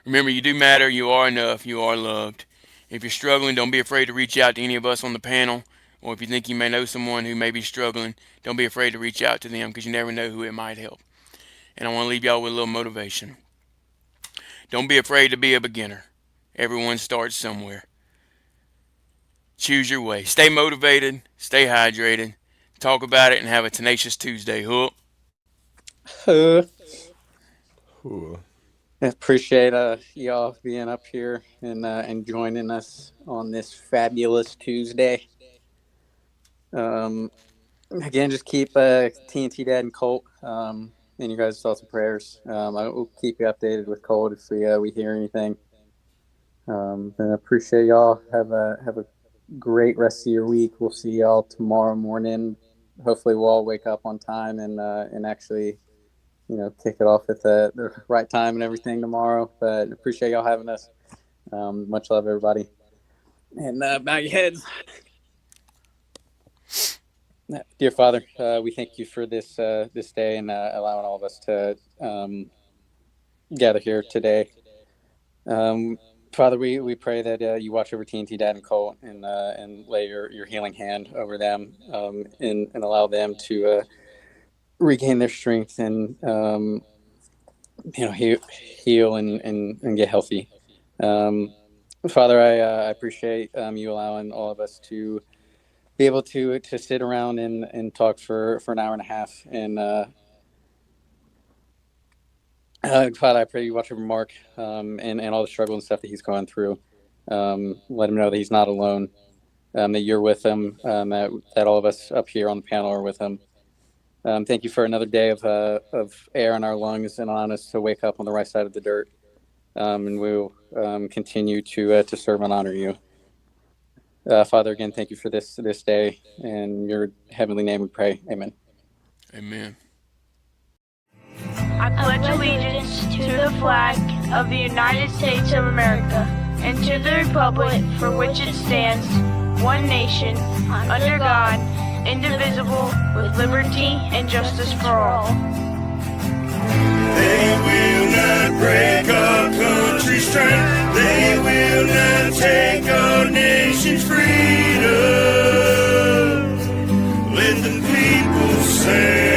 Remember, you do matter. You are enough. You are loved. If you're struggling, don't be afraid to reach out to any of us on the panel. Or if you think you may know someone who may be struggling, don't be afraid to reach out to them, because you never know who it might help. And I want to leave y'all with a little motivation. Don't be afraid to be a beginner. Everyone starts somewhere. Choose your way. Stay motivated. Stay hydrated. Talk about it and have a tenacious Tuesday. Hook. Ooh. Appreciate y'all being up here and joining us on this fabulous Tuesday. Again, just keep TNT Dad and Colt in your guys' thoughts and prayers. I will keep you updated with Colt if we hear anything. And I appreciate y'all. Have a great rest of your week. We'll see y'all tomorrow morning. Hopefully, we'll all wake up on time and actually, kick it off at the right time and everything tomorrow. But appreciate y'all having us. Much love, everybody. And bow your heads. Dear Father, we thank you for this day and allowing all of us to gather here today. Father, we pray that you watch over TNT Dad and Colt and lay your healing hand over them and allow them to regain their strength and heal and get healthy. Father, I appreciate you allowing all of us to be able to sit around and talk for an hour and a half. And Father, I pray you watch over Mark and all the struggle and stuff that he's going through. Let him know that he's not alone, that you're with him, that all of us up here on the panel are with him. Thank you for another day of air in our lungs and allowing us to wake up on the right side of the dirt. And we'll continue to serve and honor you. Father, again, thank you for this day. In your heavenly name we pray. Amen. Amen. I pledge allegiance to the flag of the United States of America and to the republic for which it stands, one nation, under God, indivisible, with liberty and justice for all. They will not break our country's strength. They will not take our nation's freedom. Let the people say